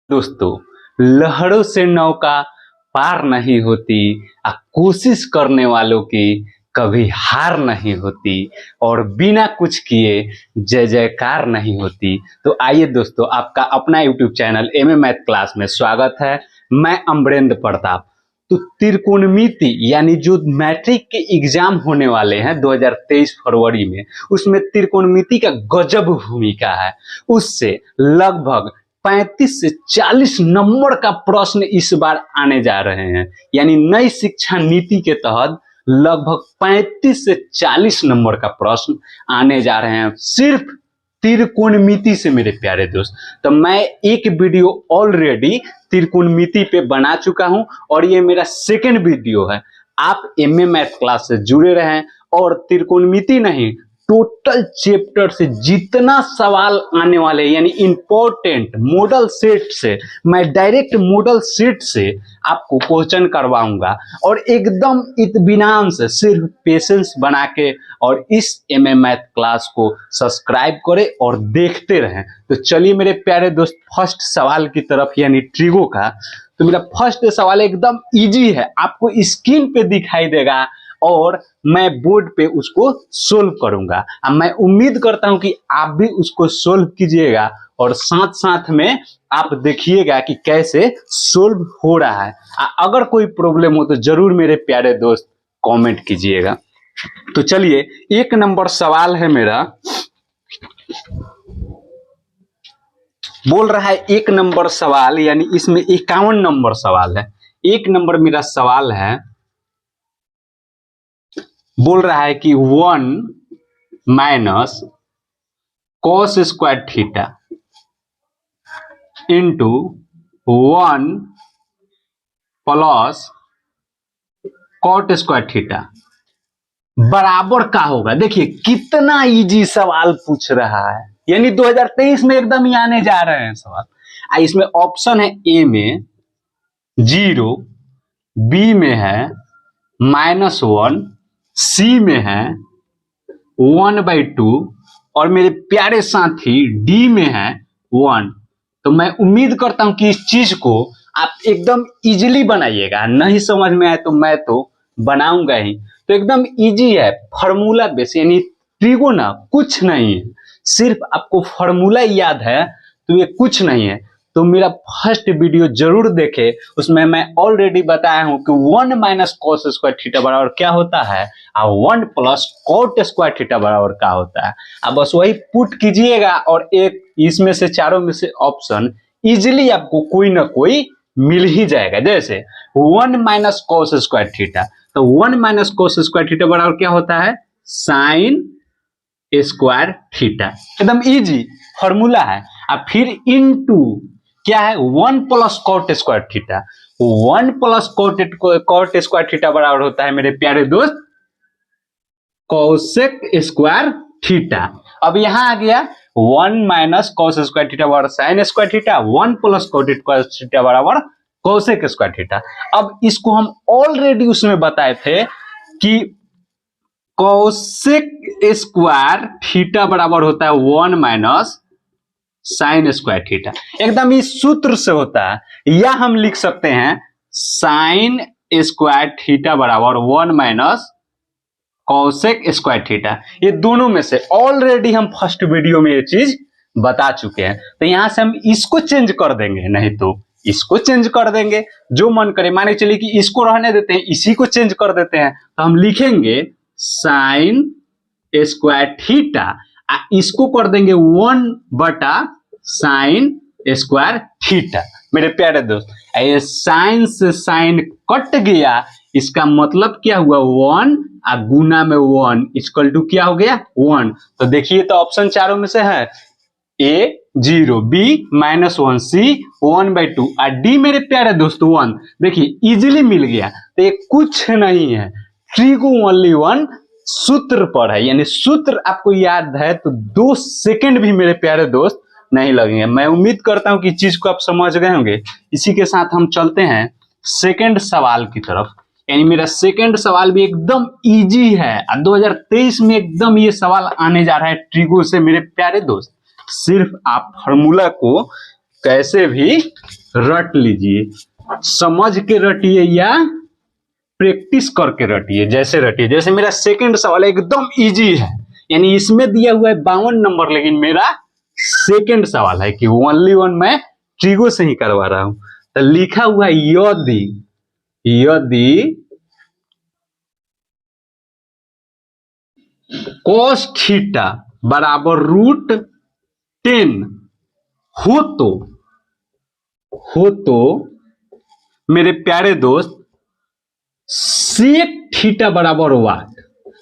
दोस्तों, लहरों से नौका पार नहीं होती, कोशिश करने वालों की कभी हार नहीं होती और बिना कुछ किए जय जयकार नहीं होती। तो आइए दोस्तों, आपका अपना YouTube channel MA math class में स्वागत है। मैं अमरेंद्र प्रताप। तो त्रिकोणमिति यानी जो मैट्रिक के एग्जाम होने वाले हैं 2023 फरवरी में, उसमें त्रिकोणमिति का गजब भूमिका है। उससे लगभग 35 से 40 नंबर का प्रश्न इस बार आने जा रहे हैं। यानी नई शिक्षा नीति के तहत लगभग 35 से 40 नंबर का प्रश्न आने जा रहे हैं सिर्फ त्रिकोणमिति से मेरे प्यारे दोस्त। तो मैं एक वीडियो ऑलरेडी त्रिकोणमिति पे बना चुका हूं और ये मेरा सेकंड वीडियो है। आप एमए मैथ क्लास से जुड़े रहें और त्रिकोणमिति नहीं, टोटल चैप्टर से जितना सवाल आने वाले यानी इंपॉर्टेंट मॉडल सेट से, मैं डायरेक्ट मॉडल सेट से आपको क्वेश्चन करवाऊंगा और एकदम इत्मीनान से सिर्फ पेशेंस बना के और इस एमए मैथ क्लास को सब्सक्राइब करें और देखते रहें। तो चलिए मेरे प्यारे दोस्त, फर्स्ट सवाल की तरफ यानी ट्रिगो का। तो मेरा फर्स्ट सवाल एकदम इजी है, आपको स्क्रीन पे दिखाई देगा और मैं बोर्ड पे उसको सोल्व करूंगा। अब मैं उम्मीद करता हूं कि आप भी उसको सोल्व कीजिएगा और साथ साथ में आप देखिएगा कि कैसे सोल्व हो रहा है। अगर कोई प्रॉब्लम हो तो जरूर मेरे प्यारे दोस्त कमेंट कीजिएगा। तो चलिए, एक नंबर सवाल है मेरा, बोल रहा है एक नंबर सवाल, यानी इसमें 51 नंबर सवाल है। एक नंबर मेरा सवाल है, बोल रहा है कि 1 minus cos square theta into 1 plus cot square theta बराबर का होगा। देखिए कितना इजी सवाल पूछ रहा है, यानी 2023 में एकदम ही आने जा रहे हैं सवाल। इसमें ऑप्शन है ए में 0, बी में है -1, सी में है 1/2 और मेरे प्यारे साथी डी में है 1। तो मैं उम्मीद करता हूं कि इस चीज को आप एकदम इजीली बनाइएगा। नहीं समझ में आए तो मैं तो बनाऊंगा ही। तो एकदम इजी है, फॉर्मूला बेस, यानी ट्रिगोना कुछ नहीं है, सिर्फ आपको फॉर्मूला याद है तो ये कुछ नहीं है। तो मेरा फर्स्ट वीडियो जरूर देखे, उसमें मैं ऑलरेडी बताया हूं कि 1 माइनस कॉस स्क्वायर थीटा बराबर क्या होता है और 1 प्लस कॉट स्क्वायर थीटा बराबर क्या होता है। अब बस वही पुट कीजिएगा और एक इसमें से चारों में से ऑप्शन इजिली आपको कोई ना कोई मिल ही जाएगा। जैसे 1 माइनस कॉस स्क्वायर थीटा, तो 1 माइनस कॉस स्क्वायर थीटा बराबर क्या होता है, साइन स्क्वायर थीटा। एकदम इजी फॉर्मूला है। अब फिर इनटू क्या है, 1 plus cot square theta. 1 plus cot square theta बराबर होता है मेरे प्यारे दोस्त कोसेक स्क्वायर थीटा। अब यहां आ गया 1 माइनस कॉस स्क्वायर थीटा बराबर sine square theta, 1 plus cot square theta बराबर कोसेक स्क्वायर थीटा। अब इसको हम ऑलरेडी उसमें बताए थे कि कोसेक स्क्वायर थीटा बराबर होता है 1 माइनस साइन स्क्वायर थीटा। एकदम इस सूत्र से होता है, या हम लिख सकते हैं साइन स्क्वायर थीटा बराबर 1 माइनस कोसेक स्क्वायर थीटा। ये दोनों में से ऑलरेडी हम फर्स्ट वीडियो में ये चीज बता चुके हैं। तो यहां से हम इसको चेंज कर देंगे, नहीं तो इसको चेंज कर देंगे, जो मन करे। माने चलिए कि इसको रहने देते हैं, इसी को चेंज कर देते हैं, तो हम लिखेंगे साइन स्क्वायर थीटा, इसको कर देंगे 1 बटा साइन स्क्वायर थीटा। मेरे प्यारे दोस्त, ये साइन से साइन कट गया, इसका मतलब क्या हुआ 1 और गुना में 1 इक्वल टू क्या हो गया 1। तो देखिए, तो ऑप्शन चारों में से है ए 0, बी -1, सी 1/2 और डी मेरे प्यारे दोस्त 1। देखिए इजीली मिल गया। तो ये कुछ नहीं है, ट्रिगो ओनली 1 सूत्र पर है, यानी सूत्र आपको याद है तो 2 सेकंड भी मेरे प्यारे दोस्त नहीं लगेंगे। मैं उम्मीद करता हूं कि चीज को आप समझ गए होंगे। इसी के साथ हम चलते हैं सेकंड सवाल की तरफ। यानी मेरा सेकंड सवाल भी एकदम इजी है, 2023 में एकदम ये सवाल आने जा रहा है ट्रिगो से मेरे प्यारे दोस्त। सिर्फ आप फॉर्मूला को कैसे भी रट लीजिए, समझ के रटिए या प्रैक्टिस करके रटिए। जैसे रटिए, जैसे मेरा सेकंड सवाल एकदम इजी है, यानी इसमें दिया हुआ है 52 नंबर, लेकिन मेरा सेकंड सवाल है कि ओनली वन मैं ट्रिगो से ही करवा रहा हूं। तो लिखा हुआ है यदि cos थीटा बराबर √10 हो तो मेरे प्यारे दोस्त सेक थीटा बराबर वाट।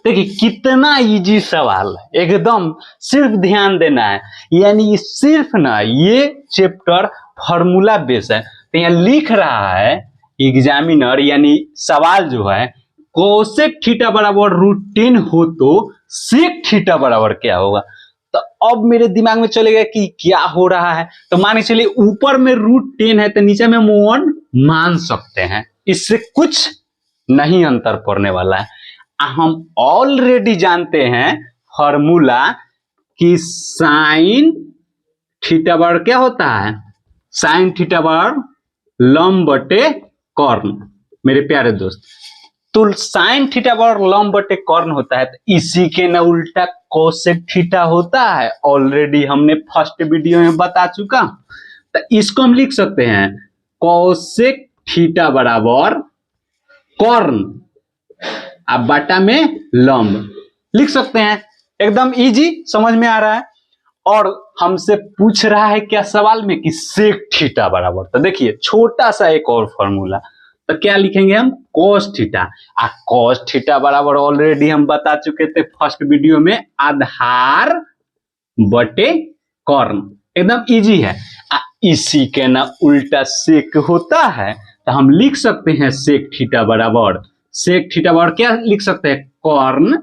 देखिए कितना इजी सवाल है, एकदम सिर्फ ध्यान देना है। यानी सिर्फ ना ये चैप्टर फॉर्मूला बेस है। तो यहाँ लिख रहा है एग्जामिनर, यानी सवाल जो है कोसेक थीटा बराबर √10 हो तो सेक थीटा बराबर क्या होगा। तो अब मेरे दिमाग में चलेगा कि क्या हो रहा है। तो मान के चलिए ऊपर में √10 है तो नीचे में हम 1 मान सकते हैं, इससे कुछ नहीं अंतर पड़ने वाला है। हम ऑलरेडी जानते हैं फॉर्मूला कि साइन थीटा बराबर क्या होता है, साइन थीटा बराबर लंब बटे कर्ण। मेरे प्यारे दोस्त, तो साइन थीटा बराबर लंब बटे कर्ण होता है, तो इसी के ना उल्टा कोसेक थीटा होता है। ऑलरेडी हमने फर्स्ट वीडियो में बता चुका। तो इसको हम लिख सकते हैं कोसेक थीटा बराबर कर्ण अब बटा में लंब लिख सकते हैं। एकदम इजी, समझ में आ रहा है। और हमसे पूछ रहा है क्या सवाल में कि सेक थीटा बराबर, तो देखिए छोटा सा एक और फॉर्मूला, तो क्या लिखेंगे हम cos थीटा। cos थीटा बराबर ऑलरेडी हम बता चुके थे फर्स्ट वीडियो में, आधार बटे कर्ण। एकदम इजी है। इसी के ना उल्टा सेक होता है, तो हम लिख सकते हैं सेक थीटा बराबर क्या लिख सकते हैं, कर्ण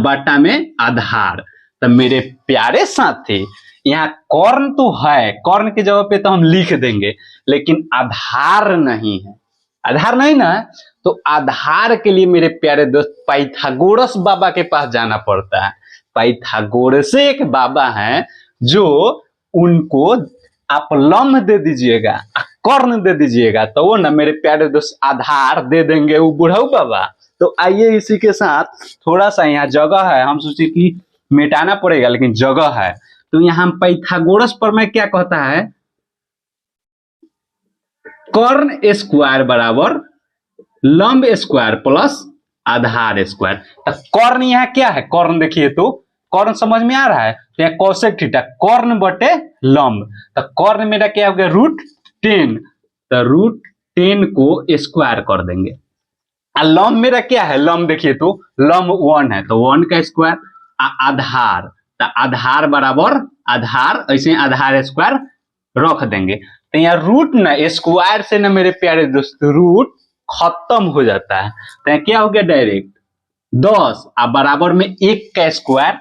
बटा में आधार। तो मेरे प्यारे साथी, यहाँ कर्ण तो है, कर्ण के जगह पे तो हम लिख देंगे, लेकिन आधार नहीं है। आधार नहीं ना, तो आधार के लिए मेरे प्यारे दोस्त पाइथागोरस बाबा के पास जाना पड़ता है। पाइथागोरस एक बाबा हैं जो उनको आप लंब दे दीजिएगा, कर्ण दे दीजिएगा, तो वो ना मेरे प्यारे दोस्त आधार दे देंगे वो बुढ़ऊ बाबा। तो आइए इसी के साथ थोड़ा सा यहाँ जगह है, हम सोचे कि मिटाना पड़ेगा लेकिन जगह है, तो यहाँ पाइथागोरस पर मैं क्या कहता है, कर्ण स्क्वायर बराबर लंब स्क्वायर प्लस आधार स्क्वायर। तो कर्ण यहाँ क्या है, कर्ण देखिए तो कर्ण समझ में आ रहा है, तो यहाँ कोसेक थीटा कर्ण बटे लंब। तो कर्ण मेरा क्या हो गया √10, तो √10 को स्क्वायर कर देंगे। लंब मेरा क्या है, लंब देखिए तो लंब 1 है, तो 1 का स्क्वायर। आधार, तो आधार बराबर आधार, ऐसे आधार स्क्वायर रख देंगे। तो यहाँ रूट ना स्क्वायर से ना मेरे प्यारे दोस्त रूट खत्म हो जाता है, तो यहाँ क्या हो गया डायरेक्ट 10 बराबर में 1 का स्क्वायर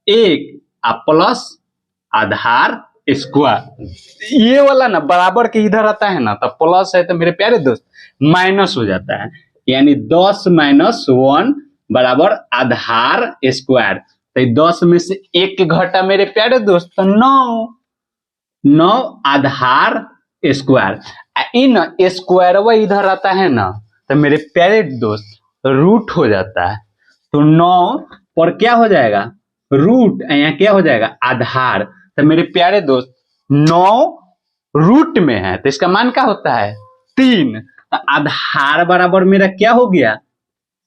1 प्लस आधार स्क्वायर। ये वाला ना बराबर के इधर आता है ना, तो प्लस है तो मेरे प्यारे दोस्त माइनस हो जाता है, यानी 10 - 1 बराबर आधार स्क्वायर। तो 10 में से 1 घटा मेरे प्यारे दोस्त, तो 9 आधार स्क्वायर। इन स्क्वायर इधर आता है ना, तो मेरे प्यारे दोस्त रूट हो जाता है। तो 9 पर क्या हो जाएगा रूट, यहाँ क्या हो जाएगा आधार। तो मेरे प्यारे दोस्त 9 रूट में है, तो इसका मान क्या होता है 3। तो आधार बराबर मेरा क्या हो गया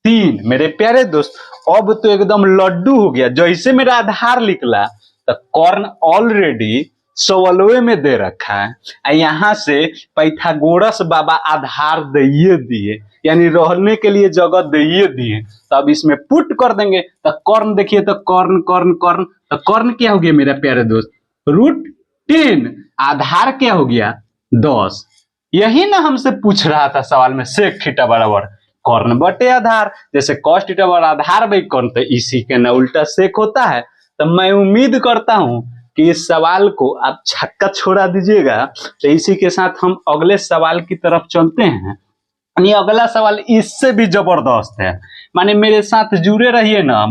3। मेरे प्यारे दोस्त अब तो एकदम लड्डू हो गया। जैसे मेरा आधार निकला, तो कर्ण ऑलरेडी सवालों में दे रखा है, यहाँ से पाइथागोरस बाबा आधार दिए दिए, यानी रहने के लिए जगह दिए दिए। तो अब इसमें पुट कर देंगे, तो कर्ण देखिए तो कर्ण कर्ण कर्ण, तो कर्ण क्या हो गया मेरा प्यारे दोस्त √10, आधार क्या हो गया 10। यही ना हमसे पूछ रहा था सवाल में, सेक थीटा बराबर कर्ण बटे आधार। जैसे cos थीटा बराबर आधार बाई कर्ण, तो इसी के ना उल्टा सेक होता है। तो मैं उम्मीद करता हूं कि इस सवाल को आप छक्का छोड़ा दीजिएगा। तो इसी के साथ हम अगले सवाल की तरफ चलते हैं। ये अगला सवाल इससे भी जबरदस्त है, माने मेरे साथ जुड़े रहिए ना,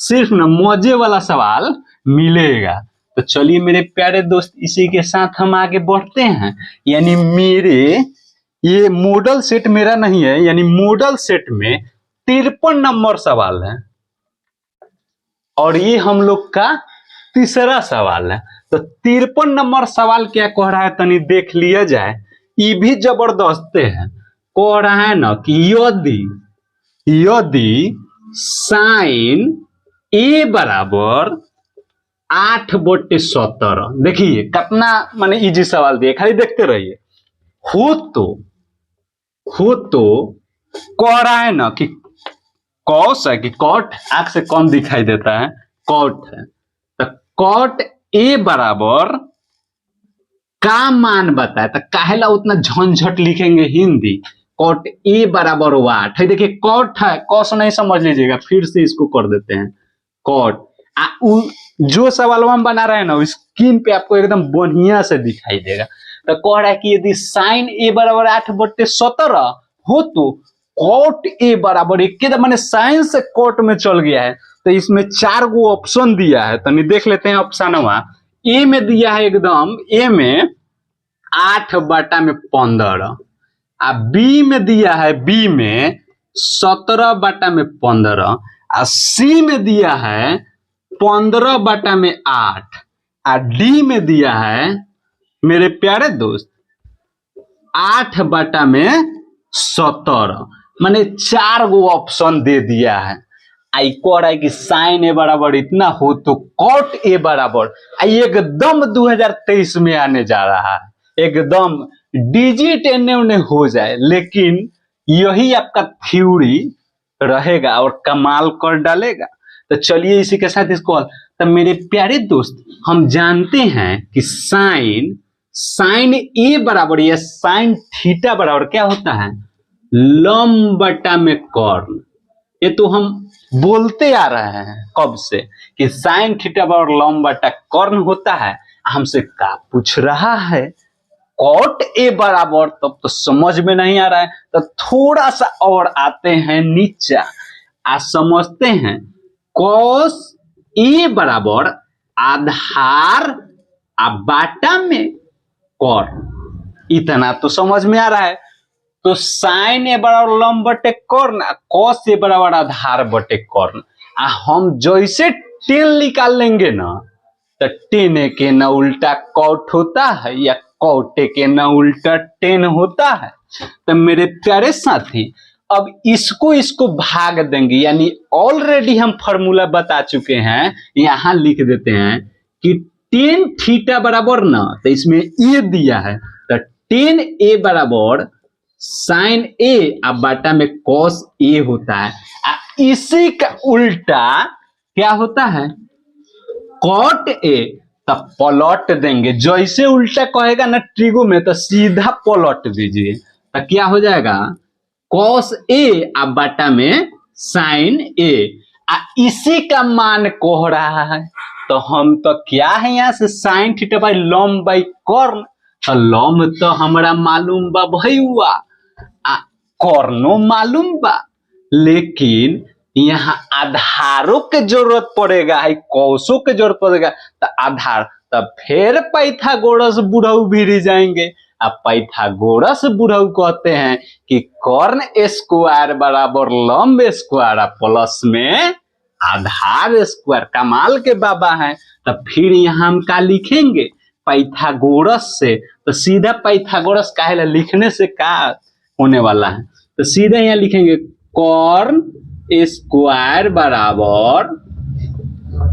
सिर्फ ना मजे वाला सवाल मिलेगा। तो चलिए मेरे प्यारे दोस्त, इसी के साथ हम आगे बढ़ते हैं। यानी मेरे ये मॉडल सेट मेरा नहीं है, यानी मॉडल सेट में 53 नंबर सवाल है और ये हम लोग का तीसरा सवाल है। तो 53 नंबर सवाल क्या कह रहा है तनी देख लिया जाए। ये भी जबरदस्त है, कह रहा है ना कि यदि साइन ए बराबर 8/17, देखिए कितना माने इजी सवाल दिए, खाली देखते रहिए। हो तो कह रहा है ना कि कॉस है कि कॉट, आंख से कौन दिखाई देता है, कॉट है। तो कॉट ए बराबर का मान बताए, तो काहेला उतना झंझट लिखेंगे हिंदी। कॉट ए बराबर 8 है, देखिए कॉट है, कॉस नहीं समझ लीजिएगा, फिर से इसको कर देते हैं कॉट। जो सवाल हम बना रहे हैं ना स्क्रीन पे आपको एकदम बढ़िया से दिखाई देगा। तो कह रहा है कि यदि साइन ए बराबर 8/17 हो तो कॉट ए बराबर 1, मैंने साइन से कॉट में चल गया है। तो इसमें 4 गो ऑप्शन दिया है, तो नहीं देख लेते हैं। ऑप्शन ए में दिया है एकदम, ए में 8/15, बी में दिया है, बी में 17/15, सी में दिया है 15/8, डी में दिया है मेरे प्यारे दोस्त 8/17। मैंने 4 गो ऑप्शन दे दिया है। आई कह रहा है कि साइन ए बराबर इतना हो तो कॉट ए बराबर एकदम 2023 में आने जा रहा है, एकदम डिजिट एने उने हो जाए। लेकिन यही आपका थ्योरी रहेगा और कमाल कर डालेगा। तो चलिए इसी के साथ इसको, तो मेरे प्यारे दोस्त हम जानते हैं कि साइन ए बराबर या साइन थीटा बराबर क्या होता है, लंब बटा में कॉर्न। ये तो हम बोलते आ रहे हैं कब से कि साइन थीटा बराबर लंब बटा कॉर्न होता है। हमसे क्या पूछ रहा है कॉट ए बराबर, तब तो समझ में नहीं आ रहा है। तो थोड़ा सा और आते हैं नीचे, समझते हैं कॉस ए बराबर आधार बाटा में कॉर्न, इतना तो समझ में आ रहा है। तो साइन ए बराबर लंब बटे कॉर्न, कॉस ए बराबर आधार बटे कॉर्न। हम जैसे 10 निकाल लेंगे ना, तो 10 के न उल्टा कॉट होता है या कॉट के न उल्टा 10 होता है। तो मेरे प्यारे साथी अब इसको भाग देंगे, यानी ऑलरेडी हम फॉर्मूला बता चुके हैं, यहां लिख देते हैं कि 10 थीटा बराबर ना, तो इसमें ए दिया है, तो 10 ए बराबर साइन ए बाटा में कॉस ए होता है। इसी का उल्टा क्या होता है, कॉट ए। तब पलट देंगे, जैसे उल्टा कहेगा ना ट्रिगो में, तो सीधा पलट दीजिए, तो क्या हो जाएगा कॉस ए बाटा में साइन ए। इसी का मान कह रहा है। तो हम तो क्या है यहाँ से साइन थीटा बाई लंब बाई कॉर्न, तो लंब तो हमारा मालूम बा भाई हुआ, कॉर्नो मालूम बा, लेकिन यहाँ आधारों के जरूरत पड़ेगा, है कौशों के जरूरत पड़ेगा। तो आधार, तब फिर पाइथागोरस बुढ़ऊ भी जाएंगे। अब पाइथागोरस बुढ़ऊ कहते हैं कि कॉर्न स्क्वायर बराबर लंब स्क्वायर प्लस में आधार स्क्वायर, कमाल के बाबा हैं। तब फिर यहाँ हम क्या लिखेंगे पाइथागोरस से, तो सीधा पाइथागोरस काहे लिखने से क्या होने वाला है, तो सीधा यहाँ लिखेंगे कॉर्न स्क्वायर बराबर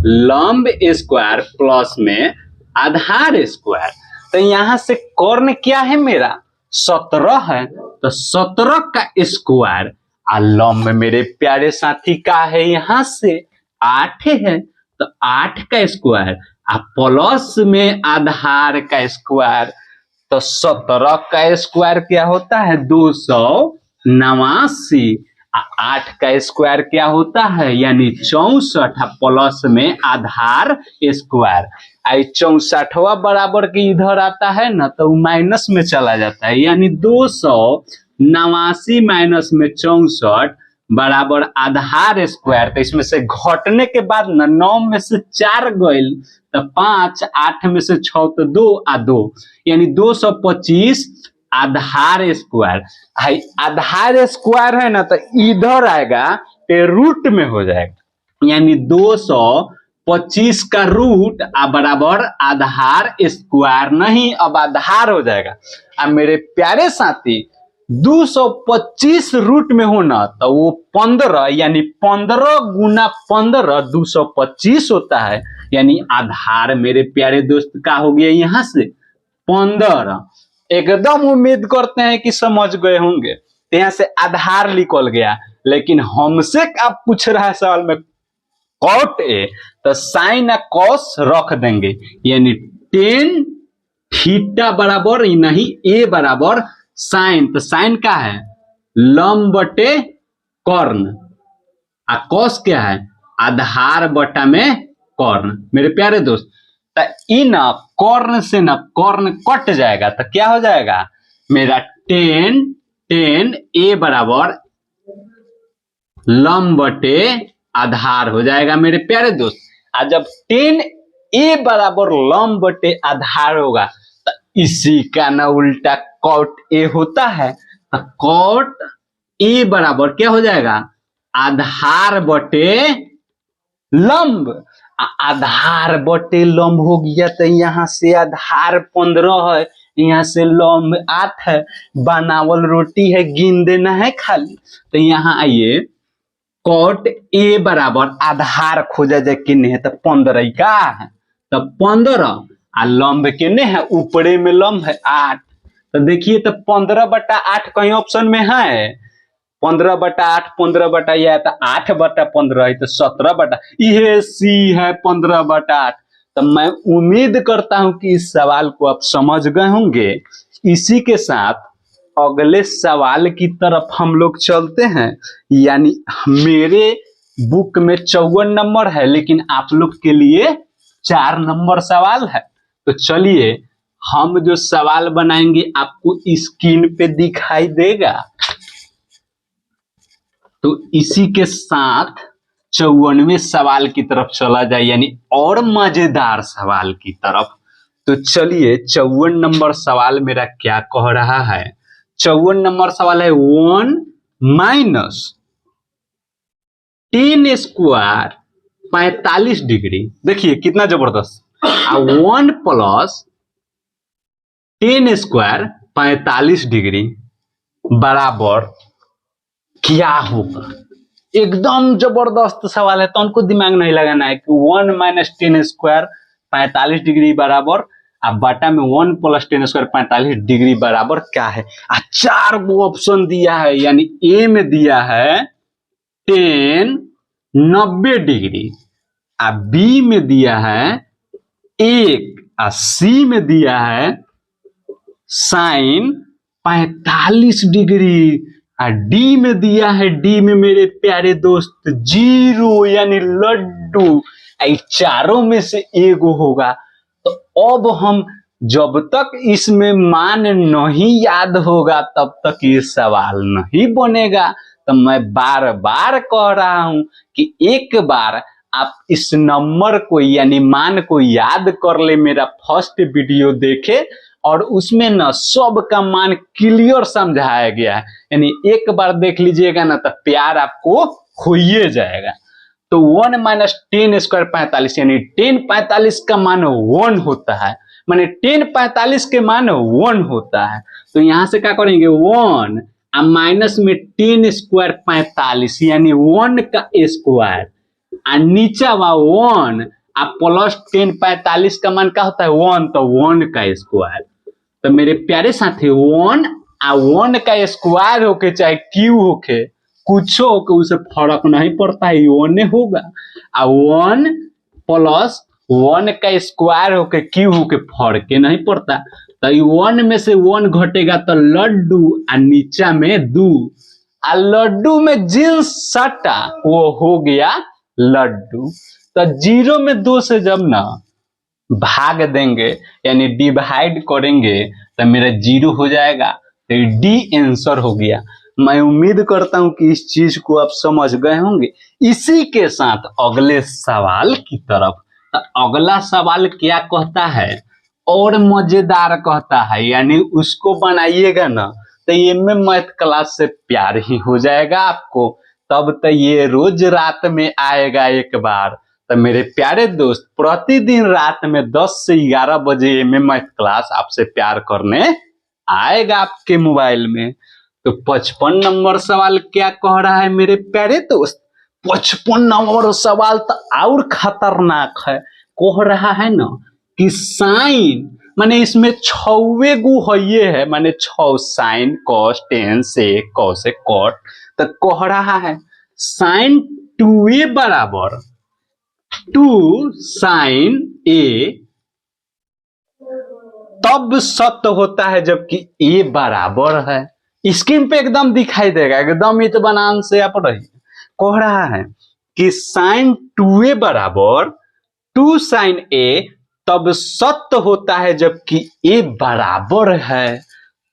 लंब स्क्वायर प्लस में आधार स्क्वायर। तो यहां से कॉर्न क्या है मेरा 17 है, तो 17 का स्क्वायर, लंब मेरे प्यारे साथी का है यहाँ से 8 है, तो 8 का स्क्वायर प्लस में आधार का स्क्वायर। तो 17 का स्क्वायर क्या होता है 289, 8 का स्क्वायर क्या होता है यानी 64 प्लस में आधार स्क्वायर। 64वां बराबर के इधर आता है ना, तो माइनस में चला जाता है, यानी 289 माइनस में 64 बराबर आधार स्क्वायर। तो इसमें से घटने के बाद न 9 में से 4 गइल तो 5, 8 में से 6 तो 2 आ 2 यानी 225 आधार स्क्वायर। आधार स्क्वायर है ना तो इधर आएगा तो रूट में हो जाएगा यानी 225 का रूट बराबर आधार स्क्वायर नहीं अब आधार हो जाएगा। अब मेरे प्यारे साथी 225 रूट में होना तो वो 15 यानी 15 गुना 15 225 होता है यानी आधार मेरे प्यारे दोस्त का हो गया यहाँ से 15। एकदम उम्मीद करते हैं कि समझ गए होंगे। तो यहाँ से आधार निकल गया लेकिन हमसे आप पूछ रहा है सवाल में कॉट ए तो साइन या कॉस रख देंगे यानी टेन थीटा बराबर नहीं ए बराबर साइन। तो साइन क्या है लंब बटे कर्ण कॉस क्या है आधार बटा में कर्ण। मेरे प्यारे दोस्त तो इन कर्ण से न कर्ण कट जाएगा तो क्या हो जाएगा मेरा टेन ए बराबर लंब बटे आधार हो जाएगा मेरे प्यारे दोस्त। आज जब 10 ए बराबर लंब बटे आधार होगा तो इसी का ना उल्टा कॉट ए होता है तो कॉट ए बराबर क्या हो जाएगा आधार बटे लंब। आधार बटे लंब हो गया तो यहाँ से आधार 15 है यहाँ से लंब 8 है बनावल रोटी है गिन देना है खाली। तो यहाँ आइए कॉट ए बराबर आधार खोजा जाए किन्ने है तो 15 का है तो 15 लंब किन्ने है ऊपरे में लंब है 8। तो देखिए तो 15/8 कहीं ऑप्शन में है 15/8 15 यह तो 8/15 है तो 17 ये सी है 15/8। तो मैं उम्मीद करता हूं कि इस सवाल को आप समझ गए होंगे। इसी के साथ अगले सवाल की तरफ हम लोग चलते हैं यानी मेरे बुक में 54 नंबर है लेकिन आप लोग के लिए 4 नंबर सवाल है। तो चलिए हम जो सवाल बनाएंगे आपको स्क्रीन पे दिखाई देगा। तो इसी के साथ 54वें सवाल की तरफ चला जाए यानी और मजेदार सवाल की तरफ। तो चलिए 54 नंबर सवाल मेरा क्या कह रहा है। 54 नंबर सवाल है 1 माइनस 10 स्क्वायर 45 डिग्री। देखिए कितना जबरदस्त 1 प्लस 10 स्क्वायर 45 डिग्री बराबर क्या होगा। एकदम जबरदस्त सवाल है तो हमको दिमाग नहीं लगाना है कि 1 माइनस 10 स्क्वायर 45 डिग्री बराबर अब बटा में 1 प्लस 10 स्क्वायर 45 डिग्री बराबर क्या है। 4 गो ऑप्शन दिया है यानी ए में दिया है 10 90 डिग्री बी में दिया है 1 सी में दिया है साइन 45 डिग्री डी में दिया है डी में मेरे प्यारे दोस्त 0 यानी लड्डू। चारों में से एगो होगा। तो अब हम जब तक इसमें मान नहीं याद होगा तब तक ये सवाल नहीं बनेगा। तो मैं बार बार कह रहा हूं कि एक बार आप इस नंबर को यानी मान को याद कर ले। मेरा फर्स्ट वीडियो देखे और उसमें ना सब का मान क्लियर समझाया गया है यानी एक बार देख लीजिएगा ना तो प्यार आपको हो ही जाएगा। तो 1 माइनस 10 स्क्वायर 45 यानी 10 45 का मान 1 होता है माने 10 45 के मान 1 होता है। तो यहां से क्या करेंगे 1 माइनस में 10 स्क्वायर 45 यानी 1 का स्क्वायर नीचा वा 1 प्लस 10 45 का मान क्या होता है 1 तो 1 का स्क्वायर। तो मेरे प्यारे साथी 1 का स्क्वायर होके चाहे क्यू होके कुछ होके उसे फर्क नहीं पड़ता है 1 होगा। 1 प्लस 1 का स्क्वायर होके क्यू होके फर्क नहीं पड़ता। तो 1 में से 1 घटेगा तो लड्डू नीचा में 2 लड्डू में जिन सटा वो हो गया लड्डू। तो 0 में 2 से जब ना भाग देंगे यानी डिवाइड करेंगे तो मेरा 0 हो जाएगा। तो डी आंसर हो गया। मैं उम्मीद करता हूं कि इस चीज को आप समझ गए होंगे। इसी के साथ अगले सवाल की तरफ, अगला सवाल क्या कहता है और मजेदार कहता है, यानी उसको बनाइएगा ना तो ये में मैथ क्लास से प्यार ही हो जाएगा आपको। तब तो ये रोज रात में आएगा एक बार। तो मेरे प्यारे दोस्त, प्रतिदिन रात में 10 से 11 बजे ये में मैथ क्लास आपसे प्यार करने आएगा आपके मोबाइल में। तो 55 नंबर सवाल क्या कह रहा है मेरे प्यारे दोस्त? 55 नंबर सवाल तो और खतरनाक है। कह रहा है ना कि साइन, माने इसमें 6 गु है, माने 6 sine cos tan sec cosec cot. तो कह रहा है साइन 2a बराबर 2 साइन a तब सत्य होता है जबकि a बराबर है। स्क्रीन पे एकदम दिखाई देगा, एकदम इत्मीनान से आप रहिए। कह रहा है कि साइन 2a बराबर 2 साइन a तब सत्य होता है जबकि a बराबर है।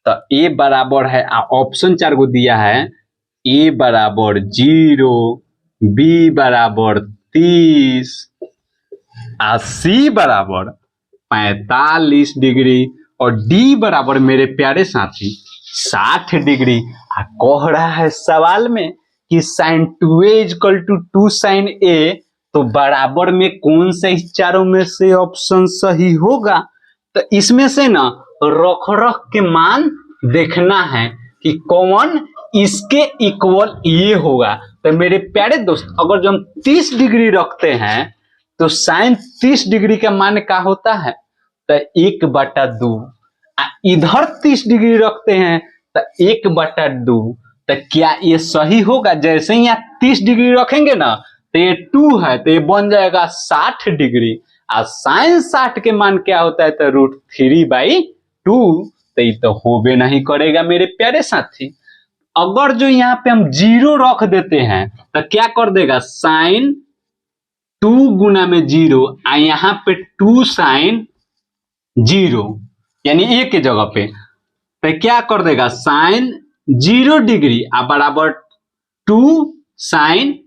तो a बराबर है, ऑप्शन 4 को दिया है, a बराबर 0, b बराबर 30, c बराबर 45 डिग्री और डी बराबर मेरे प्यारे साथी 60 डिग्री। कह रहा है सवाल में कि sine 2a equal to 2 sine a, तो बराबर में कौन सा इस चारों में से ऑप्शन सही होगा? तो इसमें से ना रख रख के मान देखना है कि कौन इसके इक्वल ये होगा। तो मेरे प्यारे दोस्त, अगर जो हम 30 डिग्री रखते हैं तो साइन 30 डिग्री का मान क्या होता है? तो 1/2। इधर 30 डिग्री रखते हैं तो 1/2। तो क्या ये सही होगा? जैसे ही यहाँ 30 डिग्री रखेंगे ना तो ये 2 है तो ये बन जाएगा 60 डिग्री। और साइन 60 के मान क्या होता है? तो √3/2। तो ये तो होबे नहीं करेगा मेरे प्यारे साथी। अगर जो यहाँ पे हम 0 रख देते हैं तो क्या कर देगा? साइन 2 गुना में 0, यहाँ पे 2 साइन 0 यानी a के जगह पे, तो क्या कर देगा? साइन 0 डिग्री बराबर 2 साइन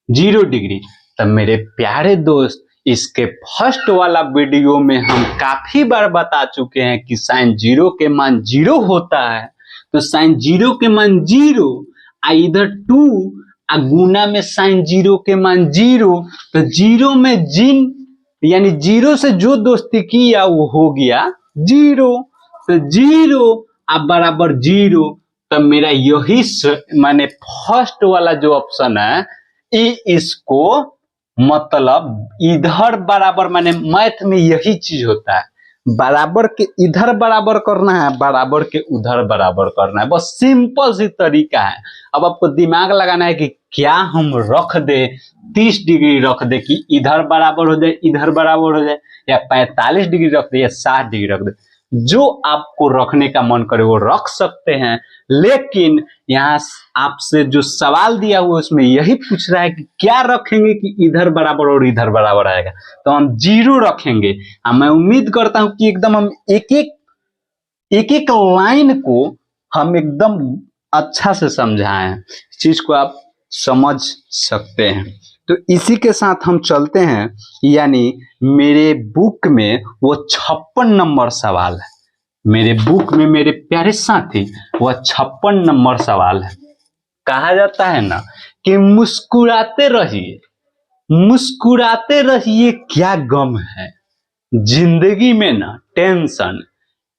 0 डिग्री। तो मेरे प्यारे दोस्त, इसके फर्स्ट वाला वीडियो में हम काफी बार बता चुके हैं कि साइन 0 के मान 0 होता है। तो साइन 0 के मान 0, इधर 2 गुना में साइन 0 के मान 0, तो 0 में जिन यानी 0 से जो दोस्ती किया वो हो गया 0। तो 0 बराबर 0। तो मेरा यही माने फर्स्ट वाला जो ऑप्शन है इसको, मतलब इधर बराबर, माने मैथ में यही चीज होता है, बराबर के इधर बराबर करना है, बराबर के उधर बराबर करना है। बस सिंपल सी तरीका है। अब आपको दिमाग लगाना है कि क्या हम रख दे, 30 डिग्री रख दे कि इधर बराबर हो जाए इधर बराबर हो जाए, या 45 डिग्री रख दे या 60 डिग्री रख दे। जो आपको रखने का मन करे वो रख सकते हैं। लेकिन यहाँ आपसे जो सवाल दिया हुआ उसमें यही पूछ रहा है कि क्या रखेंगे कि इधर बराबर और इधर बराबर आएगा। तो हम 0 रखेंगे। मैं उम्मीद करता हूं कि एकदम हम एक एक लाइन को हम एकदम अच्छा से समझाएं, इस चीज को आप समझ सकते हैं। तो इसी के साथ हम चलते हैं, यानी मेरे बुक में वो 56 नंबर सवाल है। मेरे बुक में मेरे प्यारे साथी वो 56 नंबर सवाल है। कहा जाता है ना कि मुस्कुराते रहिए, मुस्कुराते रहिए, क्या गम है जिंदगी में ना टेंशन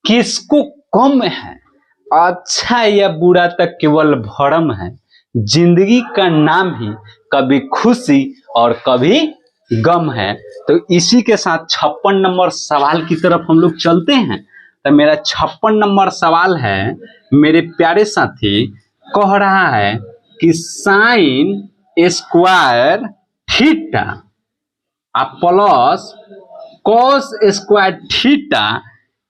किसको कम है, अच्छा या बुरा तक केवल भरम है, जिंदगी का नाम ही कभी खुशी और कभी गम है। तो इसी के साथ 56 नंबर सवाल की तरफ हम लोग चलते हैं। तो मेरा 56 नंबर सवाल है मेरे प्यारे साथी, कह रहा है कि sine square theta plus cos square theta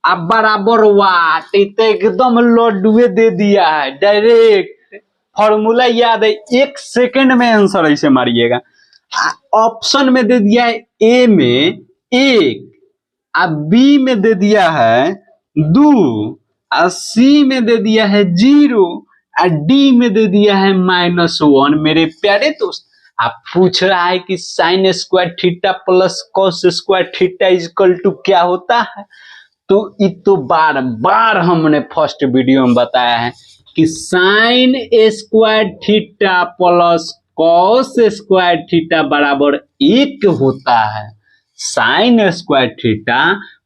बराबर वाट। एकदम लड्डुए दे दिया है, डायरेक्ट फॉर्मूला याद है, 1 सेकंड में आंसर ऐसे मारिएगा। ऑप्शन में दे दिया है ए में 1, बी में दे दिया है 2, सी में दे दिया है 0, डी में दे दिया है -1। मेरे प्यारे दोस्त, आप पूछ रहा है कि sine square theta plus cos square theta equal to क्या होता है। तो ये तो बार बार हमने फर्स्ट वीडियो में बताया है कि sine square theta plus cos square theta बराबर 1 होता है। Sine square theta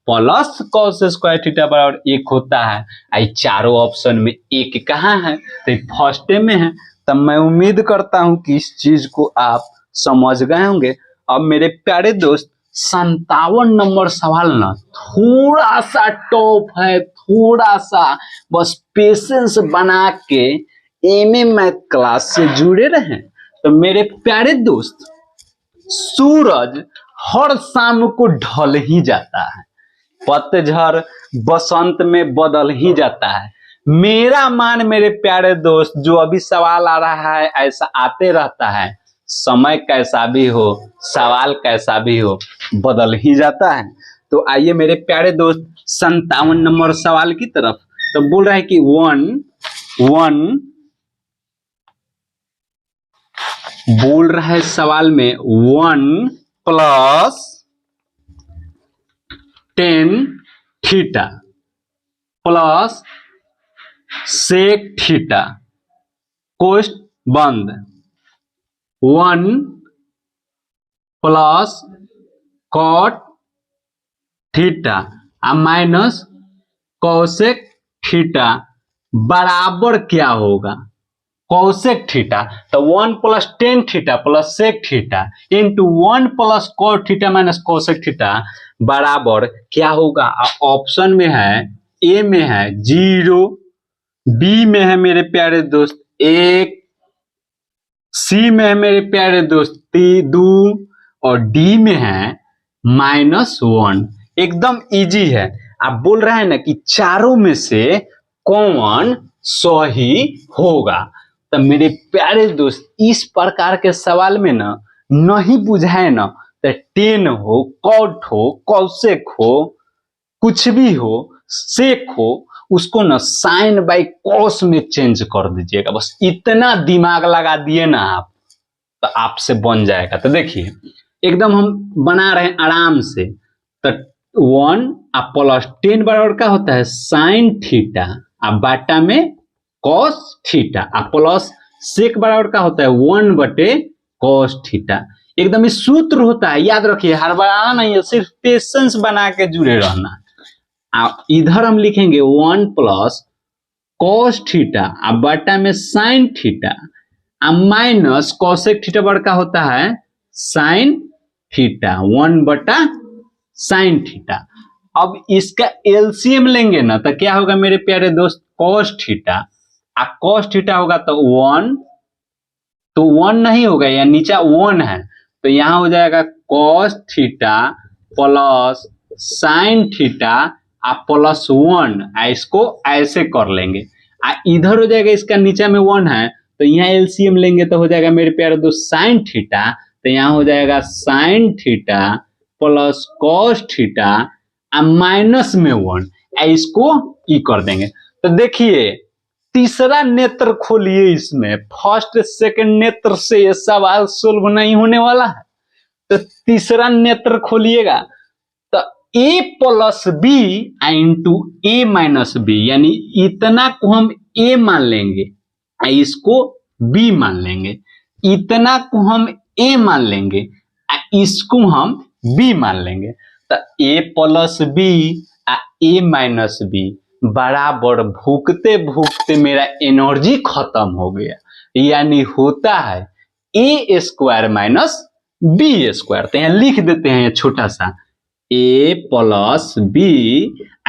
plus cos square theta बराबर 1 होता है। आई चारों ऑप्शन में 1 कहाँ है, तो फर्स्ट में है। तब मैं उम्मीद करता हूं कि इस चीज को आप समझ गए होंगे। अब मेरे प्यारे दोस्त, 57 नंबर सवाल ना थोड़ा सा टॉप है, थोड़ा सा बस पेशेंस बना के एमए मैथ क्लास से जुड़े रहे। तो मेरे प्यारे दोस्त, सूरज हर शाम को ढल ही जाता है, पतझड़ बसंत में बदल ही जाता है। मेरा मान मेरे प्यारे दोस्त, जो अभी सवाल आ रहा है ऐसा आते रहता है। समय कैसा भी हो, सवाल कैसा भी हो, बदल ही जाता है। तो आइए मेरे प्यारे दोस्त 57 नंबर सवाल की तरफ। तो बोल रहा है कि बोल रहा है सवाल में 1 plus 10 theta plus sec theta कोष्ट बंद 1 plus cot theta minus cosec theta बराबर क्या होगा कौसेक थीटा। तो 1 plus 10 theta plus sec theta into 1 plus cot theta minus cosec theta बराबर क्या होगा। ऑप्शन में है, ए में है 0, बी में है मेरे प्यारे दोस्त 1, सी में है मेरे प्यारे दोस्त 2 और डी में है -1। एकदम इजी है। आप बोल रहे हैं ना कि चारों में से कौन सही होगा। तो मेरे प्यारे दोस्त, इस प्रकार के सवाल में ना नहीं बुझाए ना, तो 10 हो, कॉट हो, कौसेक हो, कुछ भी हो, सेक हो, उसको ना साइन बाई कॉस में चेंज कर दीजिएगा। बस इतना दिमाग लगा दिए ना आप, तो आपसे बन जाएगा। तो देखिए, एकदम हम बना रहे हैं आराम से। तो 1 प्लस 10 बराबर क्या होता है साइन थीटा, बाटा में कॉस थीटा, प्लस सेक बराबर क्या होता है 1 बटे कॉस थीटा। एकदम ये सूत्र होता है, याद रखिए, हड़बड़ाना नहीं है, सिर्फ पेशेंस बना के जुड़े रहना। इधर हम लिखेंगे 1 प्लस कॉस थीटा बटा में sine theta minus cosec theta बड़ा होता है साइन थीटा 1 बटा साइन थीटा। अब इसका एलसीएम लेंगे ना, तो क्या होगा मेरे प्यारे दोस्त, कॉस थीटा। कॉस थीटा होगा तो 1, तो 1 नहीं होगा, या नीचा 1 है, तो यहां हो जाएगा cos theta plus sine theta plus 1। इसको ऐसे कर लेंगे। इधर हो जाएगा, इसका नीचा में 1 है, तो यहाँ एलसीएम लेंगे तो हो जाएगा मेरे प्यारे दोस्त साइन थीटा, तो यहाँ हो जाएगा sine theta plus cos theta minus में 1। इसको ई कर देंगे। तो देखिए, तीसरा नेत्र खोलिए, इसमें फर्स्ट सेकंड नेत्र से ये सवाल सोल्व नहीं होने वाला है। तो तीसरा नेत्र खोलिएगा, तो a plus B into A minus B, यानी इतना को हम a मान लेंगे, इसको b मान लेंगे, इतना को हम a मान लेंगे, इसको हम b मान लेंगे। तो a plus B a minus B बराबर भूखते भूखते मेरा एनर्जी खत्म हो गया, यानी होता है ए स्क्वायर माइनस बी स्क्वायर। तो यहाँ लिख देते हैं छोटा सा, ए plus B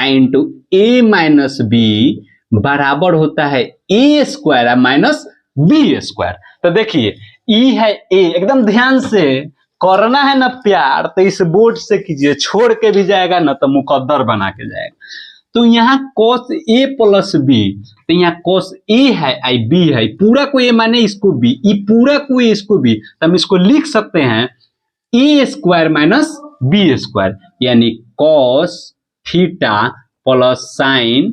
into A minus B बराबर होता है ए स्क्वायर माइनस बी स्क्वायर। तो देखिए, ई है ए, एकदम ध्यान से करना है ना प्यार, तो इस बोर्ड से कीजिए, छोड़ के भी जाएगा ना तो मुकद्दर बना के जाएगा। तो यहाँ cos a प्लस बी, तो यहाँ cos a है आई b है, पूरा को a माने इसको b, ई पूरा को a इसको b, तो हम इसको लिख सकते हैं a square minus b square, यानी cos theta plus sine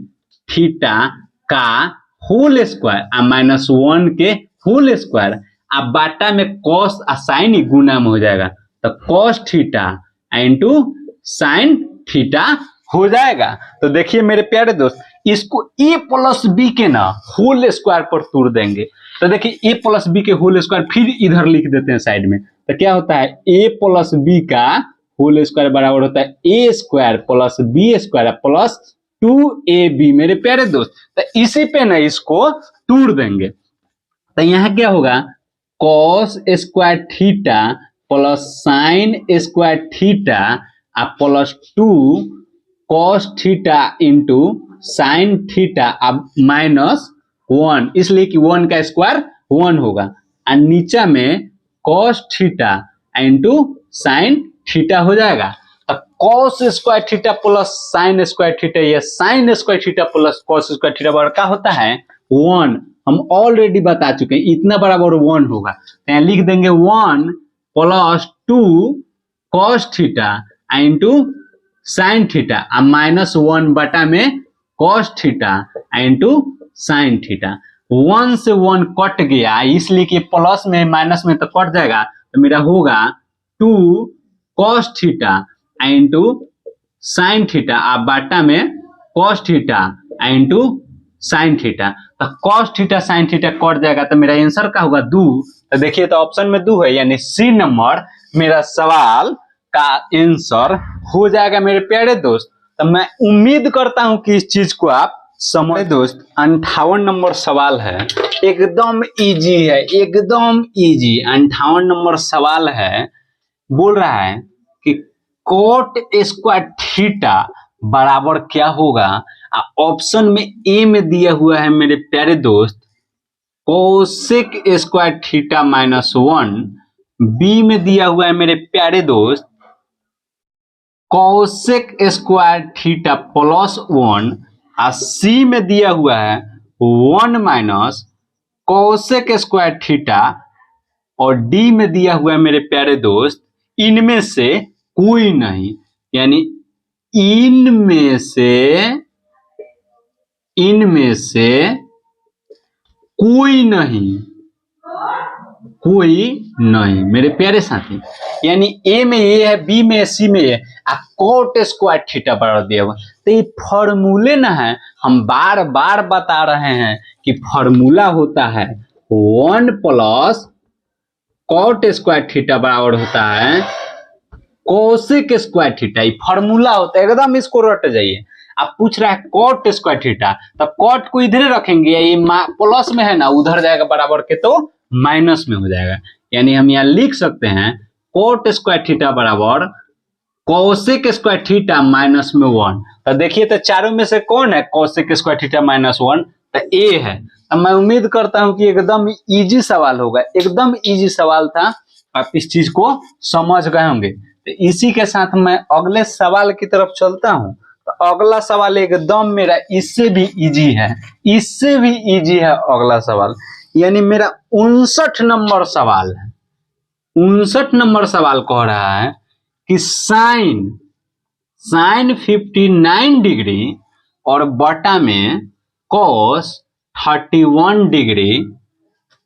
theta का होल स्क्वायर आ -1 के होल स्क्वायर आ बाटा में कॉस आ साइन ही गुना में हो जाएगा, तो cos theta into sine theta हो जाएगा। तो देखिए मेरे प्यारे दोस्त, इसको a प्लस बी के ना होल स्क्वायर पर तोड़ देंगे। तो देखिए a प्लस बी के होल स्क्वायर फिर इधर लिख देते हैं साइड में, तो क्या होता है a प्लस बी का होल स्क्वायर बराबर होता है a square plus B square plus 2ab। मेरे प्यारे दोस्त, तो इसी पे ना इसको तोड़ देंगे, तो यहाँ क्या होगा cos square theta plus sine square theta plus 2 cos theta into sine theta अब -1, इसलिए कि 1 का स्क्वायर 1 होगा, और नीचा में cos theta into sine theta हो जाएगा। तो cos square theta plus sine square theta, या sine square theta plus cos square theta बराबर क्या होता है 1। हम ऑलरेडी बता चुके हैं इतना बराबर 1 होगा, तो यहाँ लिख देंगे 1 plus 2 cos theta into sine theta आ -1 बटा में cos theta into sine theta. 1 से 1 कट गया, इसलिए कि प्लस में माइनस में तो कट जाएगा, तो मेरा होगा 2 cos theta into sine theta आ बाटा में cos theta into sine theta. तो cos theta sine theta cut जाएगा, तो मेरा आंसर क्या होगा 2। तो देखिए तो ऑप्शन में 2 है, यानी सी नंबर मेरा सवाल का आंसर हो जाएगा मेरे प्यारे दोस्त। तो मैं उम्मीद करता हूं कि इस चीज को आप समझ। दोस्त 58 नंबर सवाल है, एकदम इजी है, एकदम इजी। 58 नंबर सवाल है, बोल रहा है कि कोट स्क्वायर थीटा बराबर क्या होगा। ऑप्शन में ए में दिया हुआ है मेरे प्यारे दोस्त कोसेक स्क्वायर थीटा -1, बी में दिया हुआ है मेरे प्यारे दोस्त कोसेक स्क्वायर थीटा +1, और सी में दिया हुआ है 1 माइनस कोसेक स्क्वायर थीटा, और डी में दिया हुआ है मेरे प्यारे दोस्त इनमें से कोई नहीं, यानी इनमें से कोई नहीं, कोई नहीं मेरे प्यारे साथी। यानी ए में ये है, बी में सी में ये, कोट स्क्वायर थीटा बराबर दिया हुआ। तो ये फॉर्मूले ना है, हम बार बार बता रहे हैं कि फॉर्मूला होता है 1 प्लस कोट स्क्वायर थीटा बराबर होता है कोसेक स्क्वायर थीटा। ये फॉर्मूला होता है, एकदम इसको रट जाइए। आप पूछ रहा है कोट स्क्वायर थीटा, तब कोट को इधर रखेंगे, ये प्लस में है ना, उधर जाएगा बराबर के तो माइनस में हो जाएगा। यानी हम यहाँ लिख सकते हैं कोट स्क्वायर थीटा बराबर कोसेक स्क्वायर थीटा -1। तो देखिए तो चारों में से कौन है कोसेक स्क्वायर थीटा -1, तो ए है। अब मैं उम्मीद करता हूं कि एकदम इजी सवाल होगा, एकदम इजी सवाल था, आप इस चीज को समझ गए होंगे। तो इसी के साथ मैं अगले सवाल की तरफ चलता हूं। तो अगला सवाल एकदम मेरा इससे भी इजी है, इससे भी इजी है अगला सवाल, यानी मेरा 59 नंबर सवाल है। 59 नंबर सवाल कह रहा है कि साइन 59 डिग्री और बटा में कॉस 31 डिग्री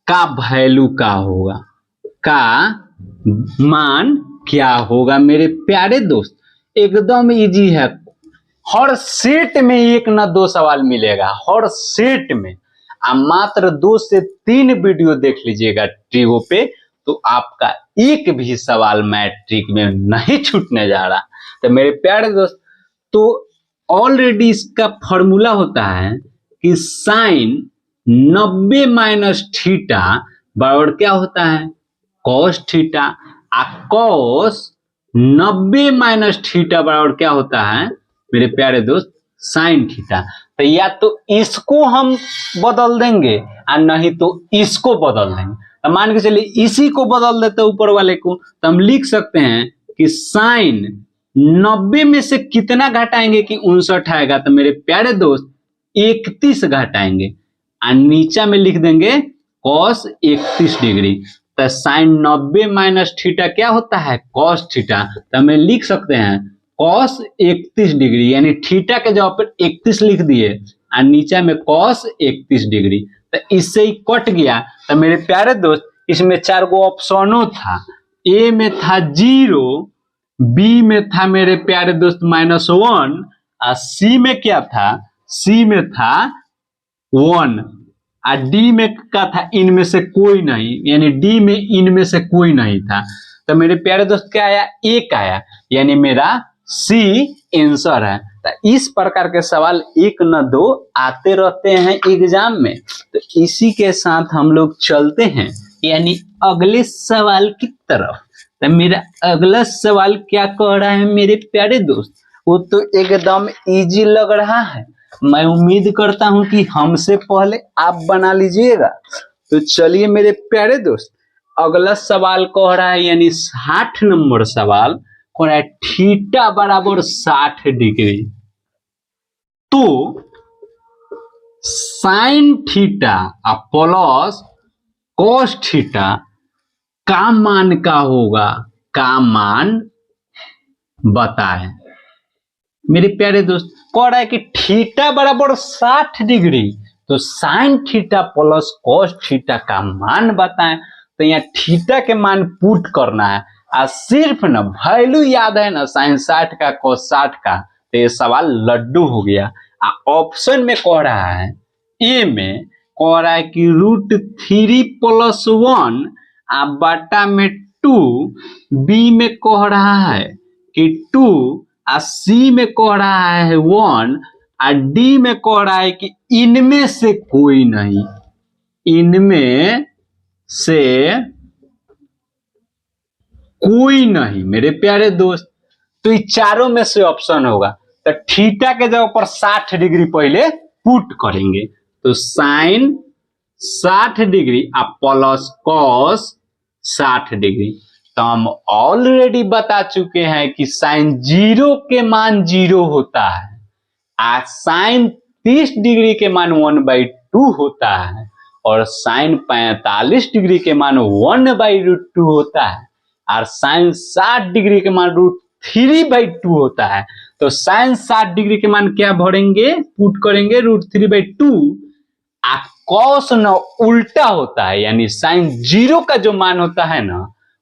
का वैल्यू का होगा, का मान क्या होगा मेरे प्यारे दोस्त। एकदम इजी है, हर सेट में 1 ना 2 सवाल मिलेगा, हर सेट में। आप मात्र 2 से 3 वीडियो देख लीजिएगा ट्रिगो पे, तो आपका एक भी सवाल मैट्रिक में नहीं छूटने जा रहा। तो मेरे प्यारे दोस्त, तो ऑलरेडी इसका फॉर्मूला होता है कि साइन 90 माइनस थीटा बराबर क्या होता है cos theta, cos 90 minus theta बराबर क्या होता है मेरे प्यारे दोस्त साइन थीटा। तो या तो इसको हम बदल देंगे और नहीं तो इसको बदल देंगे। तो मान के चलिए इसी को बदल देते ऊपर वाले को, तो हम लिख सकते हैं कि साइन 90 में से कितना घटाएंगे कि 59 आएगा, तो मेरे प्यारे दोस्त 31 घटाएंगे और नीचा में लिख देंगे कॉस 31 डिग्री। तो साइन 90 माइनस थीटा क्या होता है कॉस थीटा, तो हमें लिख सकते हैं कॉस 31 डिग्री, यानी थीटा के जगह पर 31 लिख दिए और नीचे में cos 31 डिग्री। तो इससे ही कट गया। तो मेरे प्यारे दोस्त इसमें 4 गो ऑप्शनों था। ए में था 0, बी में था मेरे प्यारे दोस्त -1 और सी में क्या था, सी में था 1 और डी में का था इनमें से कोई नहीं, यानी डी में इनमें से कोई नहीं था। तो मेरे प्यारे दोस्त क्या आया, एक आया, यानी मेरा सी आंसर है। तो इस प्रकार के सवाल 1 न 2 आते रहते हैं एग्जाम में। तो इसी के साथ हम लोग चलते हैं यानी अगले सवाल की तरफ। तो मेरा अगला सवाल क्या कह रहा है मेरे प्यारे दोस्त, वो तो एकदम इजी लग रहा है। मैं उम्मीद करता हूं कि हमसे पहले आप बना लीजिएगा। तो चलिए मेरे प्यारे दोस्त, अगला सवाल कह रहा है यानी 60 नंबर सवाल कह रहा है थीटा बराबर 60 डिग्री, तो sine theta plus cos theta का मान का होगा, का मान बताएं। मेरे प्यारे दोस्त कह रहा है कि थीटा बराबर 60 डिग्री, तो sine theta plus cos theta का मान बताएं। तो यहाँ थीटा के मान पुट करना है और सिर्फ ना वैल्यू याद है ना, साइन 60 का कॉस 60 का, तो ये सवाल लड्डू हो गया। ऑप्शन में कह रहा है, ए में कह रहा है कि √3 + 1 बटा में 2, बी में कह रहा है कि 2 और सी में कह रहा है 1 और डी में कह रहा है कि इनमें से कोई नहीं, इनमें से कोई नहीं। मेरे प्यारे दोस्त तो ये चारों में से ऑप्शन होगा। तो थीटा के जगह पर 60 डिग्री पहले पुट करेंगे, तो sine 60 degree plus cos 60 degree. तो हम ऑलरेडी बता चुके हैं कि साइन 0 के मान 0 होता है और साइन 30 डिग्री के मान 1/2 होता है और साइन 45 डिग्री के मान 1/√2 होता है और साइन 60 डिग्री के मान √3/2 होता है। तो साइन 60 डिग्री के मान क्या भरेंगे, पुट करेंगे √3/2। कॉस न उल्टा होता है, यानी साइन 0 का जो मान होता है ना,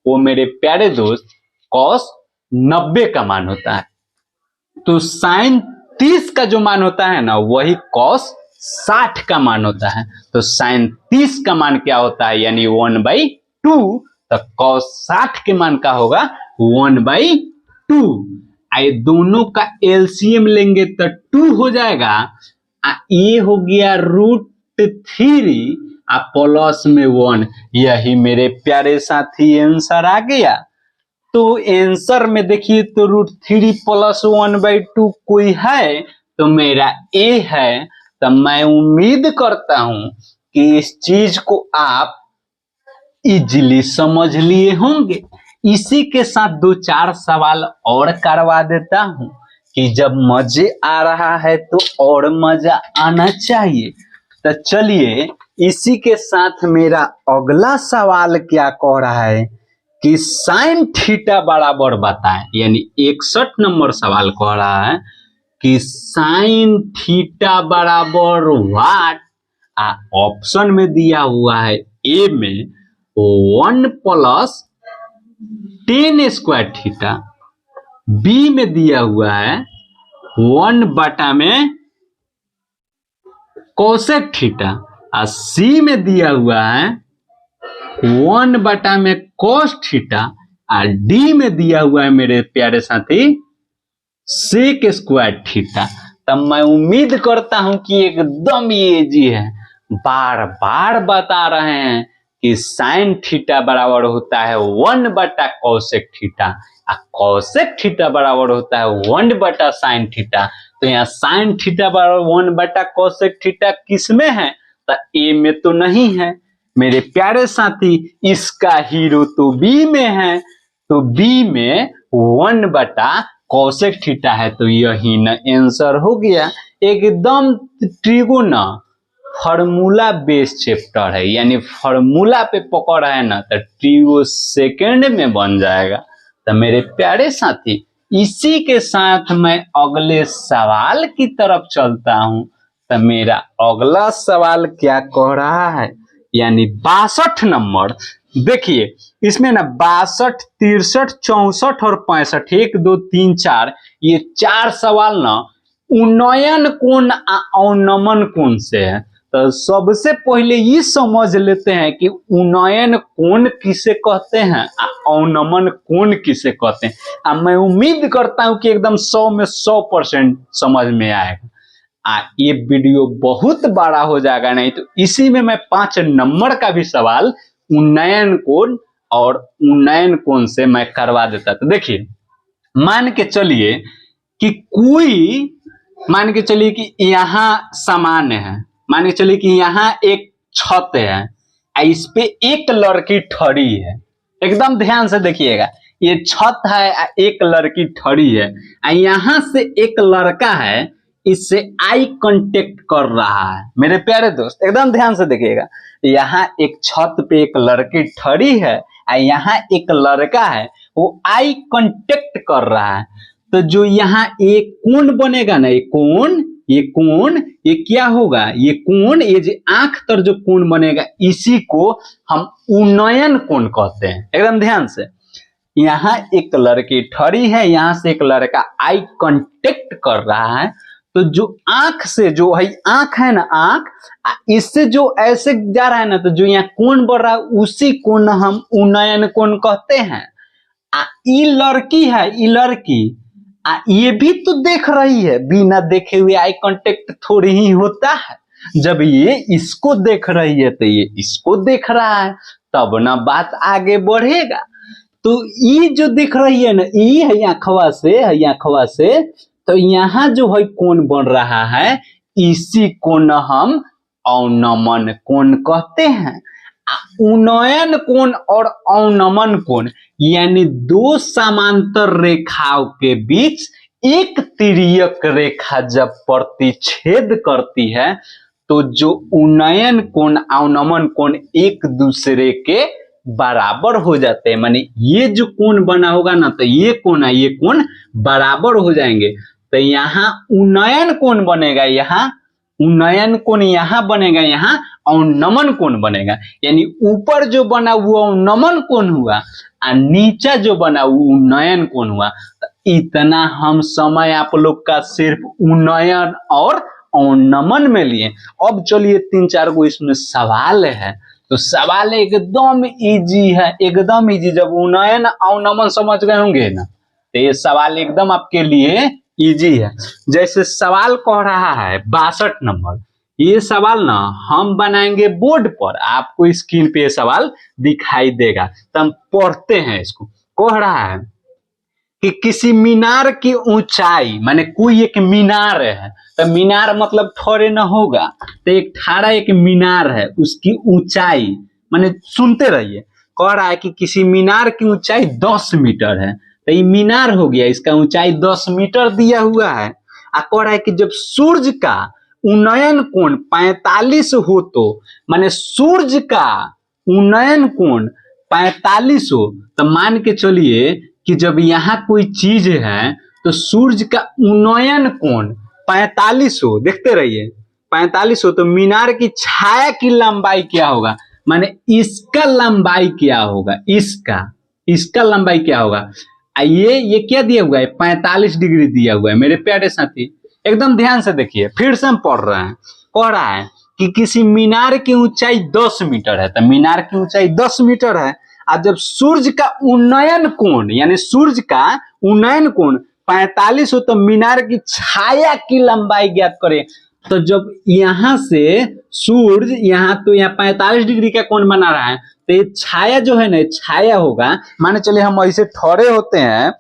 वो मेरे प्यारे दोस्त कॉस 90 का मान होता है। तो साइन 30 का जो मान होता है ना, वही कॉस 60 का मान होता है। तो साइन 30 का मान क्या होता है, यानी 1/2। तो कॉस 60 के मान का होगा 1/2। ये दोनों का एलसीएम लेंगे तो 2 हो जाएगा। ये हो गया √3 प्लस में 1। यही मेरे प्यारे साथी आंसर आ गया। तो आंसर में देखिए तो √3 + 1/2 कोई है, तो मेरा ए है। तो मैं उम्मीद करता हूं कि इस चीज को आप इजीली समझ लिए होंगे। इसी के साथ 2-4 सवाल और करवा देता हूं कि जब मजे आ रहा है तो और मजा आना चाहिए। तो चलिए इसी के साथ मेरा अगला सवाल क्या कह रहा है कि साइन थीटा बराबर बताएं, यानी 61 नंबर सवाल कह रहा है कि साइन थीटा बराबर व्हाट। ऑप्शन में दिया हुआ है ए में 1 + tan² थीटा, बी में दिया हुआ है 1 बटा में कोसेक थीटा और सी में दिया हुआ है 1 बटा में कोस थीटा और डी में दिया हुआ है मेरे प्यारे साथी sec² थीटा। तब मैं उम्मीद करता हूं कि एकदम इजी है। बार बार बता रहे हैं कि साइन थीटा बराबर होता है 1 बटा कोसेक थीटा और कोसेक थीटा बराबर होता है 1 बटा साइन थीटा। तो यहाँ साइन थीटा बराबर 1 बटा कोसेक थीटा किस में है, तो ए में तो नहीं है मेरे प्यारे साथी। इसका हीरो तो बी में है, तो बी में 1 बटा कोसेक थीटा है। तो यही न आंसर हो गया। एकदम ट्रिगोना फॉर्मूला बेस्ड चैप्टर है, यानी फॉर्मूला पे पकड़ है ना, तो ट्रिगो सेकंड में बन जाएगा। तो मेरे प्यारे साथी इसी के साथ मैं अगले सवाल की तरफ चलता हूं। तो मेरा अगला सवाल क्या कह रहा है, यानी 62 नंबर। देखिए इसमें ना 62, 63, 64 और 65, 1 2 3 4, ये 4 सवाल ना उन्नयन कोण अवनमन कोण से है। तो सबसे पहले ये समझ लेते हैं कि उन्नयन कोण किसे कहते हैं, अवनमन कोण किसे कहते हैं। मैं उम्मीद करता हूं कि एकदम 100 में 100% समझ में आएगा। ये वीडियो बहुत बड़ा हो जाएगा, नहीं तो इसी में मैं 5 नंबर का भी सवाल उन्नयन कोण और उन्नयन कोण से मैं करवा देता। तो देखिए मान के चलिए कि यहाँ सामान्य है, मान के चलिए कि यहाँ एक छत है, इस पे एक लड़की खड़ी है। एकदम ध्यान से देखिएगा, ये छत है, एक लड़की खड़ी है, यहाँ से एक लड़का है, इससे आई कांटेक्ट कर रहा है। मेरे प्यारे दोस्त एकदम ध्यान से देखिएगा, यहाँ एक छत पे एक लड़की खड़ी है, यहाँ एक लड़का है, वो आई कांटेक्ट कर रहा है। तो जो यहाँ एक कोण बनेगा ना, ये क्या होगा, ये कोण, ये जो आंख तर जो कोण बनेगा, इसी को हम उन्नयन कोण कहते हैं। एकदम ध्यान से, यहाँ एक लड़की खड़ी है, यहाँ से एक लड़का आई कांटेक्ट कर रहा है। तो जो आंख से जो है, आंख है ना, आंख इससे जो ऐसे जा रहा है ना, तो जो यहाँ कोण बढ़ रहा है उसी कोण हम उन्नयन कोण कहते हैं। ये लड़की है, ये लड़की ये भी तो देख रही है, बिना देखे हुए आई कांटेक्ट थोड़ी ही होता है। जब ये इसको देख रही है तो ये इसको देख रहा है, तब ना बात आगे बढ़ेगा। तो ये जो दिख रही है ना, ये है आंखवा से, तो यहाँ जो है कोण बन रहा है, इसी को न हम अवनमन कोण कहते हैं। उन्नयन कोण और अवनमन कोण यानी दो समांतर रेखाओं के बीच एक तिर्यक रेखा जब प्रतिच्छेद करती है, तो जो उन्नयन कोण अवनमन कोण एक दूसरे के बराबर हो जाते हैं। माने ये जो कोण बना होगा ना, तो ये कोण बराबर हो जाएंगे। तो यहाँ उन्नयन कोण बनेगा, यहाँ उन्नयन कोण यहाँ बनेगा, यहाँ अवनमन कोण बनेगा। यानी ऊपर जो बना वो अवनमन कोण हुआ और नीचा जो बना वो उन्नयन कोण हुआ। तो इतना हम समय आप लोग का सिर्फ उन्नयन और अवनमन में लिए। अब चलिए 3-4 को इसमें सवाल है, तो सवाल एकदम इजी है, एकदम इजी। जब उन्नयन अवनमन समझ गए होंगे ना, तो ये सवाल एकदम आपके लिए इजी है। जैसे सवाल कह रहा है 62 नंबर, ये सवाल ना हम बनाएंगे बोर्ड पर, आपको स्क्रीन पे ये सवाल दिखाई देगा, तो हम पढ़ते हैं इसको। कह रहा है कि किसी मीनार की ऊंचाई, माने कोई एक मीनार है, तो मीनार मतलब ठोरे न होगा, तो एक ठाड़ा एक मीनार है, उसकी ऊंचाई, माने सुनते रहिए। कह रहा है कि किसी मीनार की ऊंचाई 10 मीटर है, तो ये मीनार हो गया, इसका ऊंचाई 10 मीटर दिया हुआ है। कह रहा है कि जब सूर्य का उन्नयन कोण 45 हो, तो माने सूर्य का उन्नयन कोण 45 हो, तो मान के चलिए कि जब यहाँ कोई चीज है तो सूर्य का उन्नयन कोण 45 हो, देखते रहिए 45 हो, तो मीनार की छाया की लंबाई क्या होगा, माने इसका लंबाई क्या होगा, इसका लंबाई क्या होगा। ये क्या दिया हुआ है, 45 डिग्री दिया हुआ है। मेरे प्यारे साथी एकदम ध्यान से देखिए, फिर से हम पढ़ रहे हैं। कह रहा है कि किसी मीनार की ऊंचाई 10 मीटर है, तो मीनार की ऊंचाई 10 मीटर है, और जब सूर्य का उन्नयन कोण यानी सूर्य का उन्नयन कोण 45 हो, तो मीनार की छाया की लंबाई ज्ञात करें। तो जब यहाँ से सूर्य यहाँ, तो यहाँ 45 डिग्री का कोण बना रहा है, तो ये छाया जो है ना, छाया होगा, माने चले हम ऐसे ठहरे होते हैं,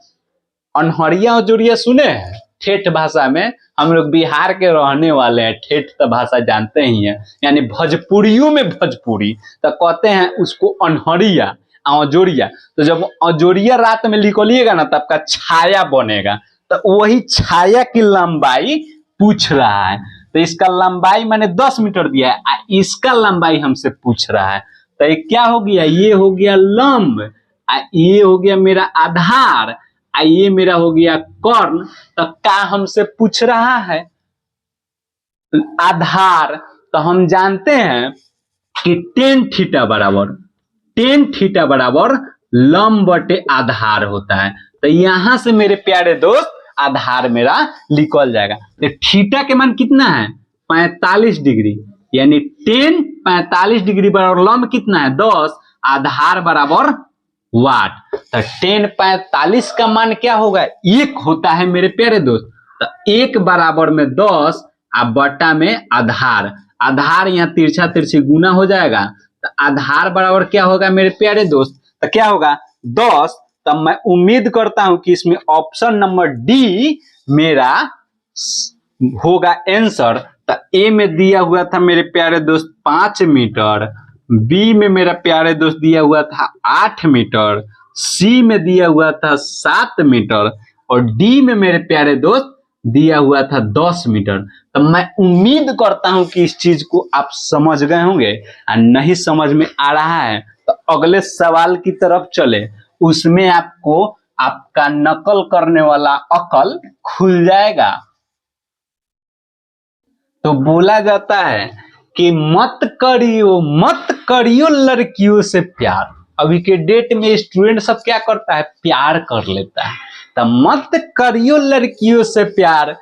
अनहरिया और जोड़िया सुने हैं ठेठ भाषा में, हम लोग बिहार के रहने वाले हैं, ठेठ तो भाषा जानते ही हैं, यानी भोजपुरियों में भोजपुरी, तो कहते हैं उसको अनहरिया अजोरिया। तो जब अजोरिया रात में निकलिएगा ना, तो आपका छाया बनेगा, तो वही छाया की लंबाई पूछ रहा है। तो इसका लंबाई मैंने 10 मीटर दिया है, इसका लंबाई हमसे पूछ रहा है। तो ये क्या हो गया, ये हो गया लंब, ये हो गया मेरा आधार, ये मेरा हो गया कर्ण। तो क्या हमसे पूछ रहा है, आधार, तो हम जानते हैं कि टेन थीटा बराबर लंब बटे आधार होता है। तो यहां से मेरे प्यारे दोस्त आधार मेरा निकल जाएगा। तो थीटा के मान कितना है 45 डिग्री, यानी टेन 45 डिग्री बराबर लंब कितना है 10, आधार बराबर वाट। तो टेन 45 का मान क्या होगा 1 होता है मेरे प्यारे दोस्त। तो 1 बराबर में 10 अब बटा में आधार, आधार यहाँ तिरछा तिरछी गुना हो जाएगा। तो आधार बराबर क्या होगा मेरे प्यारे दोस्त, तो क्या होगा 10। तब मैं उम्मीद करता हूं कि इसमें ऑप्शन नंबर डी मेरा होगा आंसर। तो ए में दिया हुआ था मेरे प्यारे दोस्त 5 मीटर, बी में मेरा प्यारे दोस्त दिया हुआ था 8 मीटर, सी में दिया हुआ था 7 मीटर और डी में मेरे प्यारे दोस्त दिया हुआ था 10 मीटर। तो मैं उम्मीद करता हूं कि इस चीज को आप समझ गए होंगे। और नहीं समझ में आ रहा है तो अगले सवाल की तरफ चले, उसमें आपको आपका नकल करने वाला अकल खुल जाएगा। तो बोला जाता है कि मत करियो लड़कियों से प्यार। अभी के डेट में स्टूडेंट सब क्या करता है, प्यार कर लेता है। तो मत करियो लड़कियों से प्यार,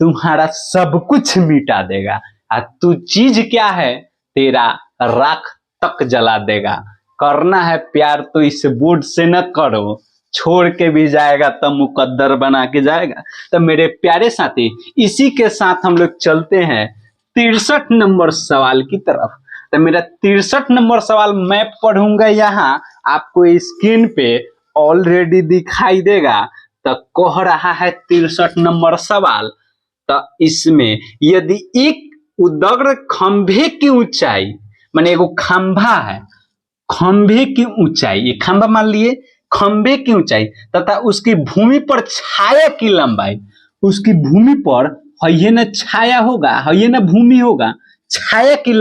तुम्हारा सब कुछ मिटा देगा। और तू चीज क्या है, तेरा राख तक जला देगा। करना है प्यार तो इस बोर्ड से न करो, छोड़ के भी जाएगा तब मुकद्दर बना के जाएगा। तो मेरे प्यारे साथी, इसी के साथ हम लोग चलते हैं 63 नंबर सवाल की तरफ। तो मेरा 63 नंबर सवाल मैं पढ़ूंगा, यहाँ आपको स्क्रीन पे ऑलरेडी दिखाई देगा। तो कह रहा है 63 नंबर सवाल, तो इसमें यदि एक उदग्र खंभे की ऊंचाई, माने एगो खंभा है, खंभे की ऊंचाई, ये खंभा मान लिए, खंभे की ऊंचाई तथा उसकी भूमि पर छाया की लंबाई, उसकी भूमि पर है ना छाया होगा, है ना भूमि होगा, छाया की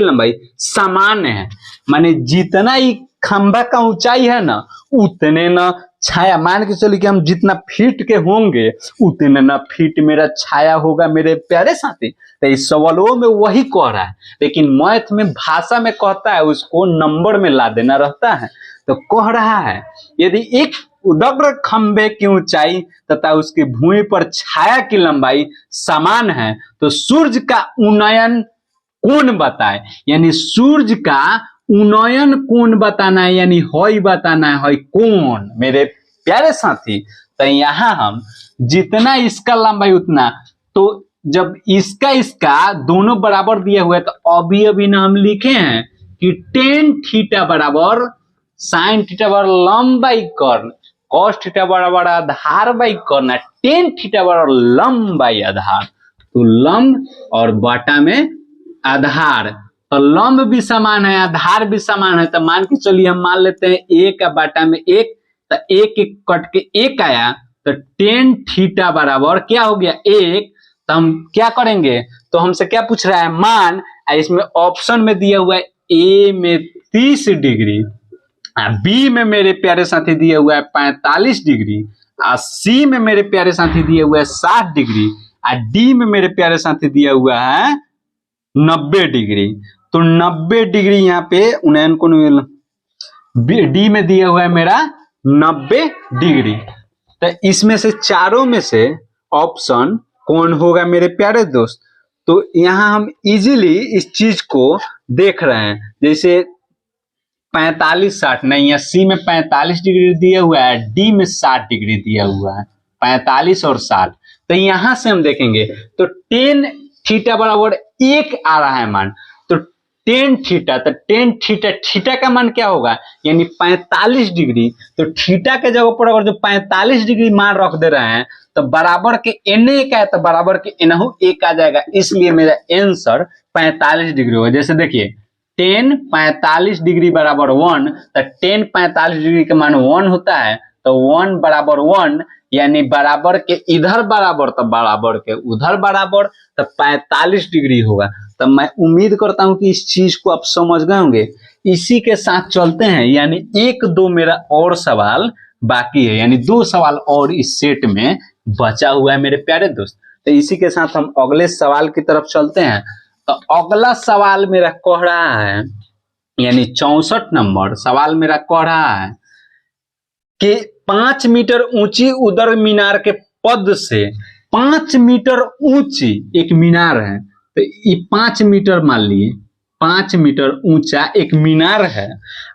लंबाई समान है। माने जितना ही खंभा का ऊंचाई है ना उतने ना छाया, मान के चलिए कि हम जितना फीट के होंगे उतने ना फीट मेरा छाया होगा मेरे प्यारे साथी। तो इस सवालों में वही कह रहा है, लेकिन मैथ में भाषा में कहता है उसको नंबर में ला देना रहता है। तो कह रहा है यदि एक उदग्र खंभे की ऊंचाई तथा उसकी भूमि पर छाया की लंबाई समान है तो सूर्य का उन्नयन कोण बताए, यानी सूर्य का उन्नयन कोण बताना है, यानी हॉय बताना है, हॉय कोण मेरे प्यारे साथी। तो यहाँ हम जितना इसका लंबाई उतना, तो जब इसका दोनों बराबर दिया हुआ है तो अभी ना हम लिखे हैं कि टेन थीटा बराबर साइन थीटा बराबर लंब बाई कर्ण, कॉस थीटा बराबर आधार बाई कर्ण, टेन थीटा बराबर लंब बाई आधार। तो लंब और बटा में आधार, तो लंब भी समान है आधार भी समान है। तो मान के चलिए हम मान लेते हैं एक का बाटा में एक, तो एक कट के एक आया, तो टेन थीटा बराबर क्या हो गया एक। तो हम क्या करेंगे, तो हमसे क्या पूछ रहा है मान, इसमें ऑप्शन में दिया हुआ है ए में 30 डिग्री, बी में मेरे प्यारे साथी दिया हुआ है 45 डिग्री, सी में मेरे प्यारे साथी दिया हुआ है 60 डिग्री, डी में मेरे प्यारे साथी दिया हुआ है 90 डिग्री। तो 90 डिग्री यहाँ पे उन्नयन कोण डी में दिया हुआ है मेरा 90 डिग्री। तो इसमें से चारों में से ऑप्शन कौन होगा मेरे प्यारे दोस्त। तो यहाँ हम इजीली इस चीज को देख रहे हैं, जैसे 45 60 नहीं है, सी में 45 डिग्री दिया हुआ है, डी में 60 डिग्री दिया हुआ है, 45 और 60। तो यहां से हम देखेंगे तो टेन थीटा बराबर एक आ रहा है मान, तो टेन थीटा, तो टेन थीटा, थीटा का मान क्या होगा यानी 45 डिग्री। तो थीटा के जगह पर अगर जो 45 डिग्री मान रख दे रहे हैं तो बराबर के एन एक है, तो बराबर के एनहु एक आ जाएगा, इसलिए मेरा आंसर 45 डिग्री होगा। जैसे देखिए टेन 45 डिग्री बराबर 1, तो टेन 45 डिग्री का मान 1 होता है, तो 1 बराबर 1 यानी बराबर के इधर बराबर तो बराबर के उधर बराबर, तो 45 डिग्री होगा। तो मैं उम्मीद करता हूं कि इस चीज को आप समझ गए होंगे। इसी के साथ चलते हैं, यानी एक दो मेरा और सवाल बाकी है, यानी 2 सवाल और इस सेट में बचा हुआ है मेरे प्यारे दोस्त। तो इसी के साथ हम अगले सवाल की तरफ चलते हैं। तो अगला सवाल मेरा कह रहा है, यानी 64 नंबर सवाल मेरा कह रहा है कि 5 मीटर ऊंची उदर मीनार के पद से 5 मीटर ऊंची एक मीनार है। तो ये 5 मीटर मान लिए 5 मीटर ऊंचा एक मीनार है।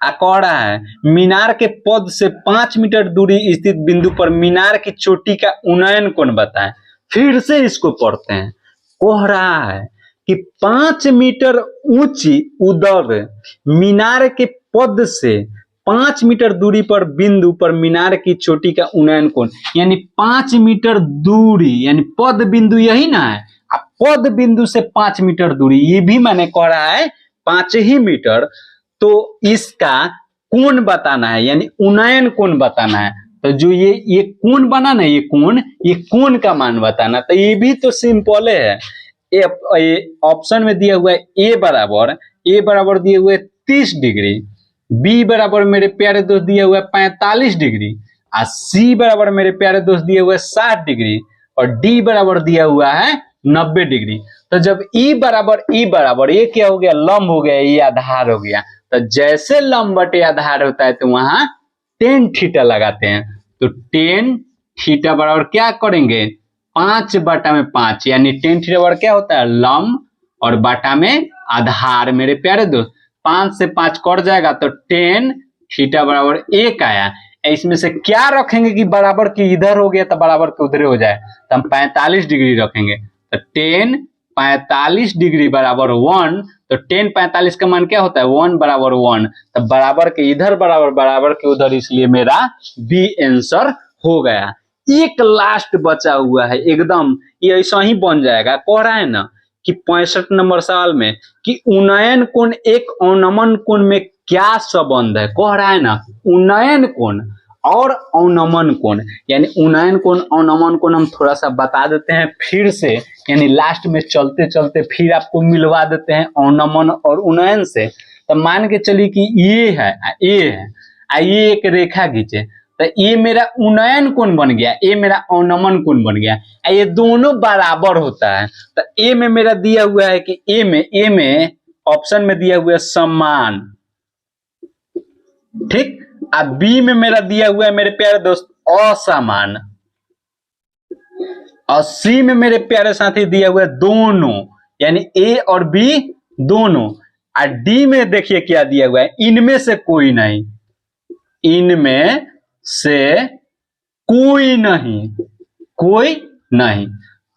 कह रहा है मीनार के पद से 5 मीटर दूरी स्थित बिंदु पर मीनार की चोटी का उन्नयन कोण बताएं। फिर से इसको पढ़ते हैं। कह रहा है कि 5 मीटर ऊंची उदर मीनार के पद से 5 मीटर दूरी पर बिंदु पर मीनार की चोटी का उन्नयन कोण, यानी 5 मीटर दूरी, यानी पद बिंदु यही ना है। पद बिंदु से 5 मीटर दूरी, ये भी मैंने कह रहा है 5 ही मीटर। तो इसका कोण बताना है, यानी उन्नयन कोण बताना है। तो जो ये कोण बना ना, ये कोण का मान बताना। तो ये भी तो सिंपल है। ऑप्शन में दिया हुआ है ए बराबर दिए हुए 30 डिग्री, बी बराबर मेरे प्यारे दोस्त दिया हुआ है 45 डिग्री, और सी बराबर मेरे प्यारे दोस्त दिए हुए 60 डिग्री, और डी बराबर दिया हुआ है 90 डिग्री। तो जब ई बराबर ये क्या हो गया, लंब हो गया, ये आधार हो गया। तो जैसे लंब बटे आधार होता है तो वहां tan थीटा लगाते हैं। तो tan थीटा बराबर क्या करेंगे, 5/5, यानी tan थीटा बराबर क्या होता है, लंब और बटा में आधार। मेरे प्यारे दोस्त 5 से 5 कट जाएगा तो tan थीटा बराबर 1 आया। इसमें से क्या रखेंगे कि बराबर की इधर हो गया तो बराबर के उधर हो जाए, तो हम 45 डिग्री रखेंगे। तो tan 45 डिग्री बराबर 1। तो tan 45 का मान क्या होता है, 1 बराबर 1। तो बराबर के इधर बराबर के उधर, इसलिए मेरा बी आंसर हो गया। एक लास्ट बचा हुआ है एकदम, ये ऐसा ही बन जाएगा। कह रहा है ना कि 65 नंबर सवाल में कि उन्नयन कोण एक अवनमन कोण में क्या संबंध है। कह रहा है ना उन्नयन कोण और अवनमन कोण, यानी उन्नयन कोण अवनमन कोण हम थोड़ा सा बता देते हैं फिर से, यानी लास्ट में चलते चलते फिर आपको मिलवा देते हैं अवनमन और उन्नयन से। तो मान के चलिए कि ये है, ये एक रेखा खींचे, तो ये मेरा उन्नयन कोण बन गया, ये मेरा अवनमन कोण बन गया। ये दोनों बराबर होता है। तो ए में मेरा दिया हुआ है कि ए में ऑप्शन में दिया हुआ है समान, ठीक। अब बी में मेरा दिया हुआ है मेरे प्यारे दोस्त असमान, और सी में मेरे प्यारे साथी दिया हुआ है दोनों, यानी ए और बी दोनों। और डी में देखिए क्या दिया हुआ है, इनमें से कोई नहीं, इनमें से कोई नहीं।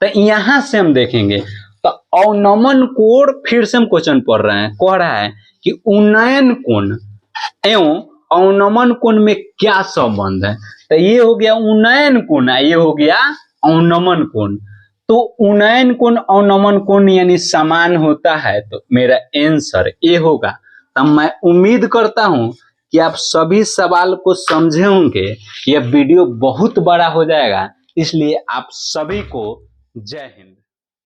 तो यहां से हम देखेंगे तो अवनमन कोण, फिर से हम क्वेश्चन पढ़ रहे हैं। कह रहा है कि उन्नयन कोण एवं अवनमन कोण में क्या संबंध है। तो ये हो गया उन्नयन कोण, ये हो गया अवनमन कोण। तो उन्नयन कोण अवनमन कोण यानी समान होता है, तो मेरा आंसर ए होगा। तब मैं उम्मीद करता हूं कि आप सभी सवाल को समझे होंगे। यह वीडियो बहुत बड़ा हो जाएगा, इसलिए आप सभी को जय हिंद।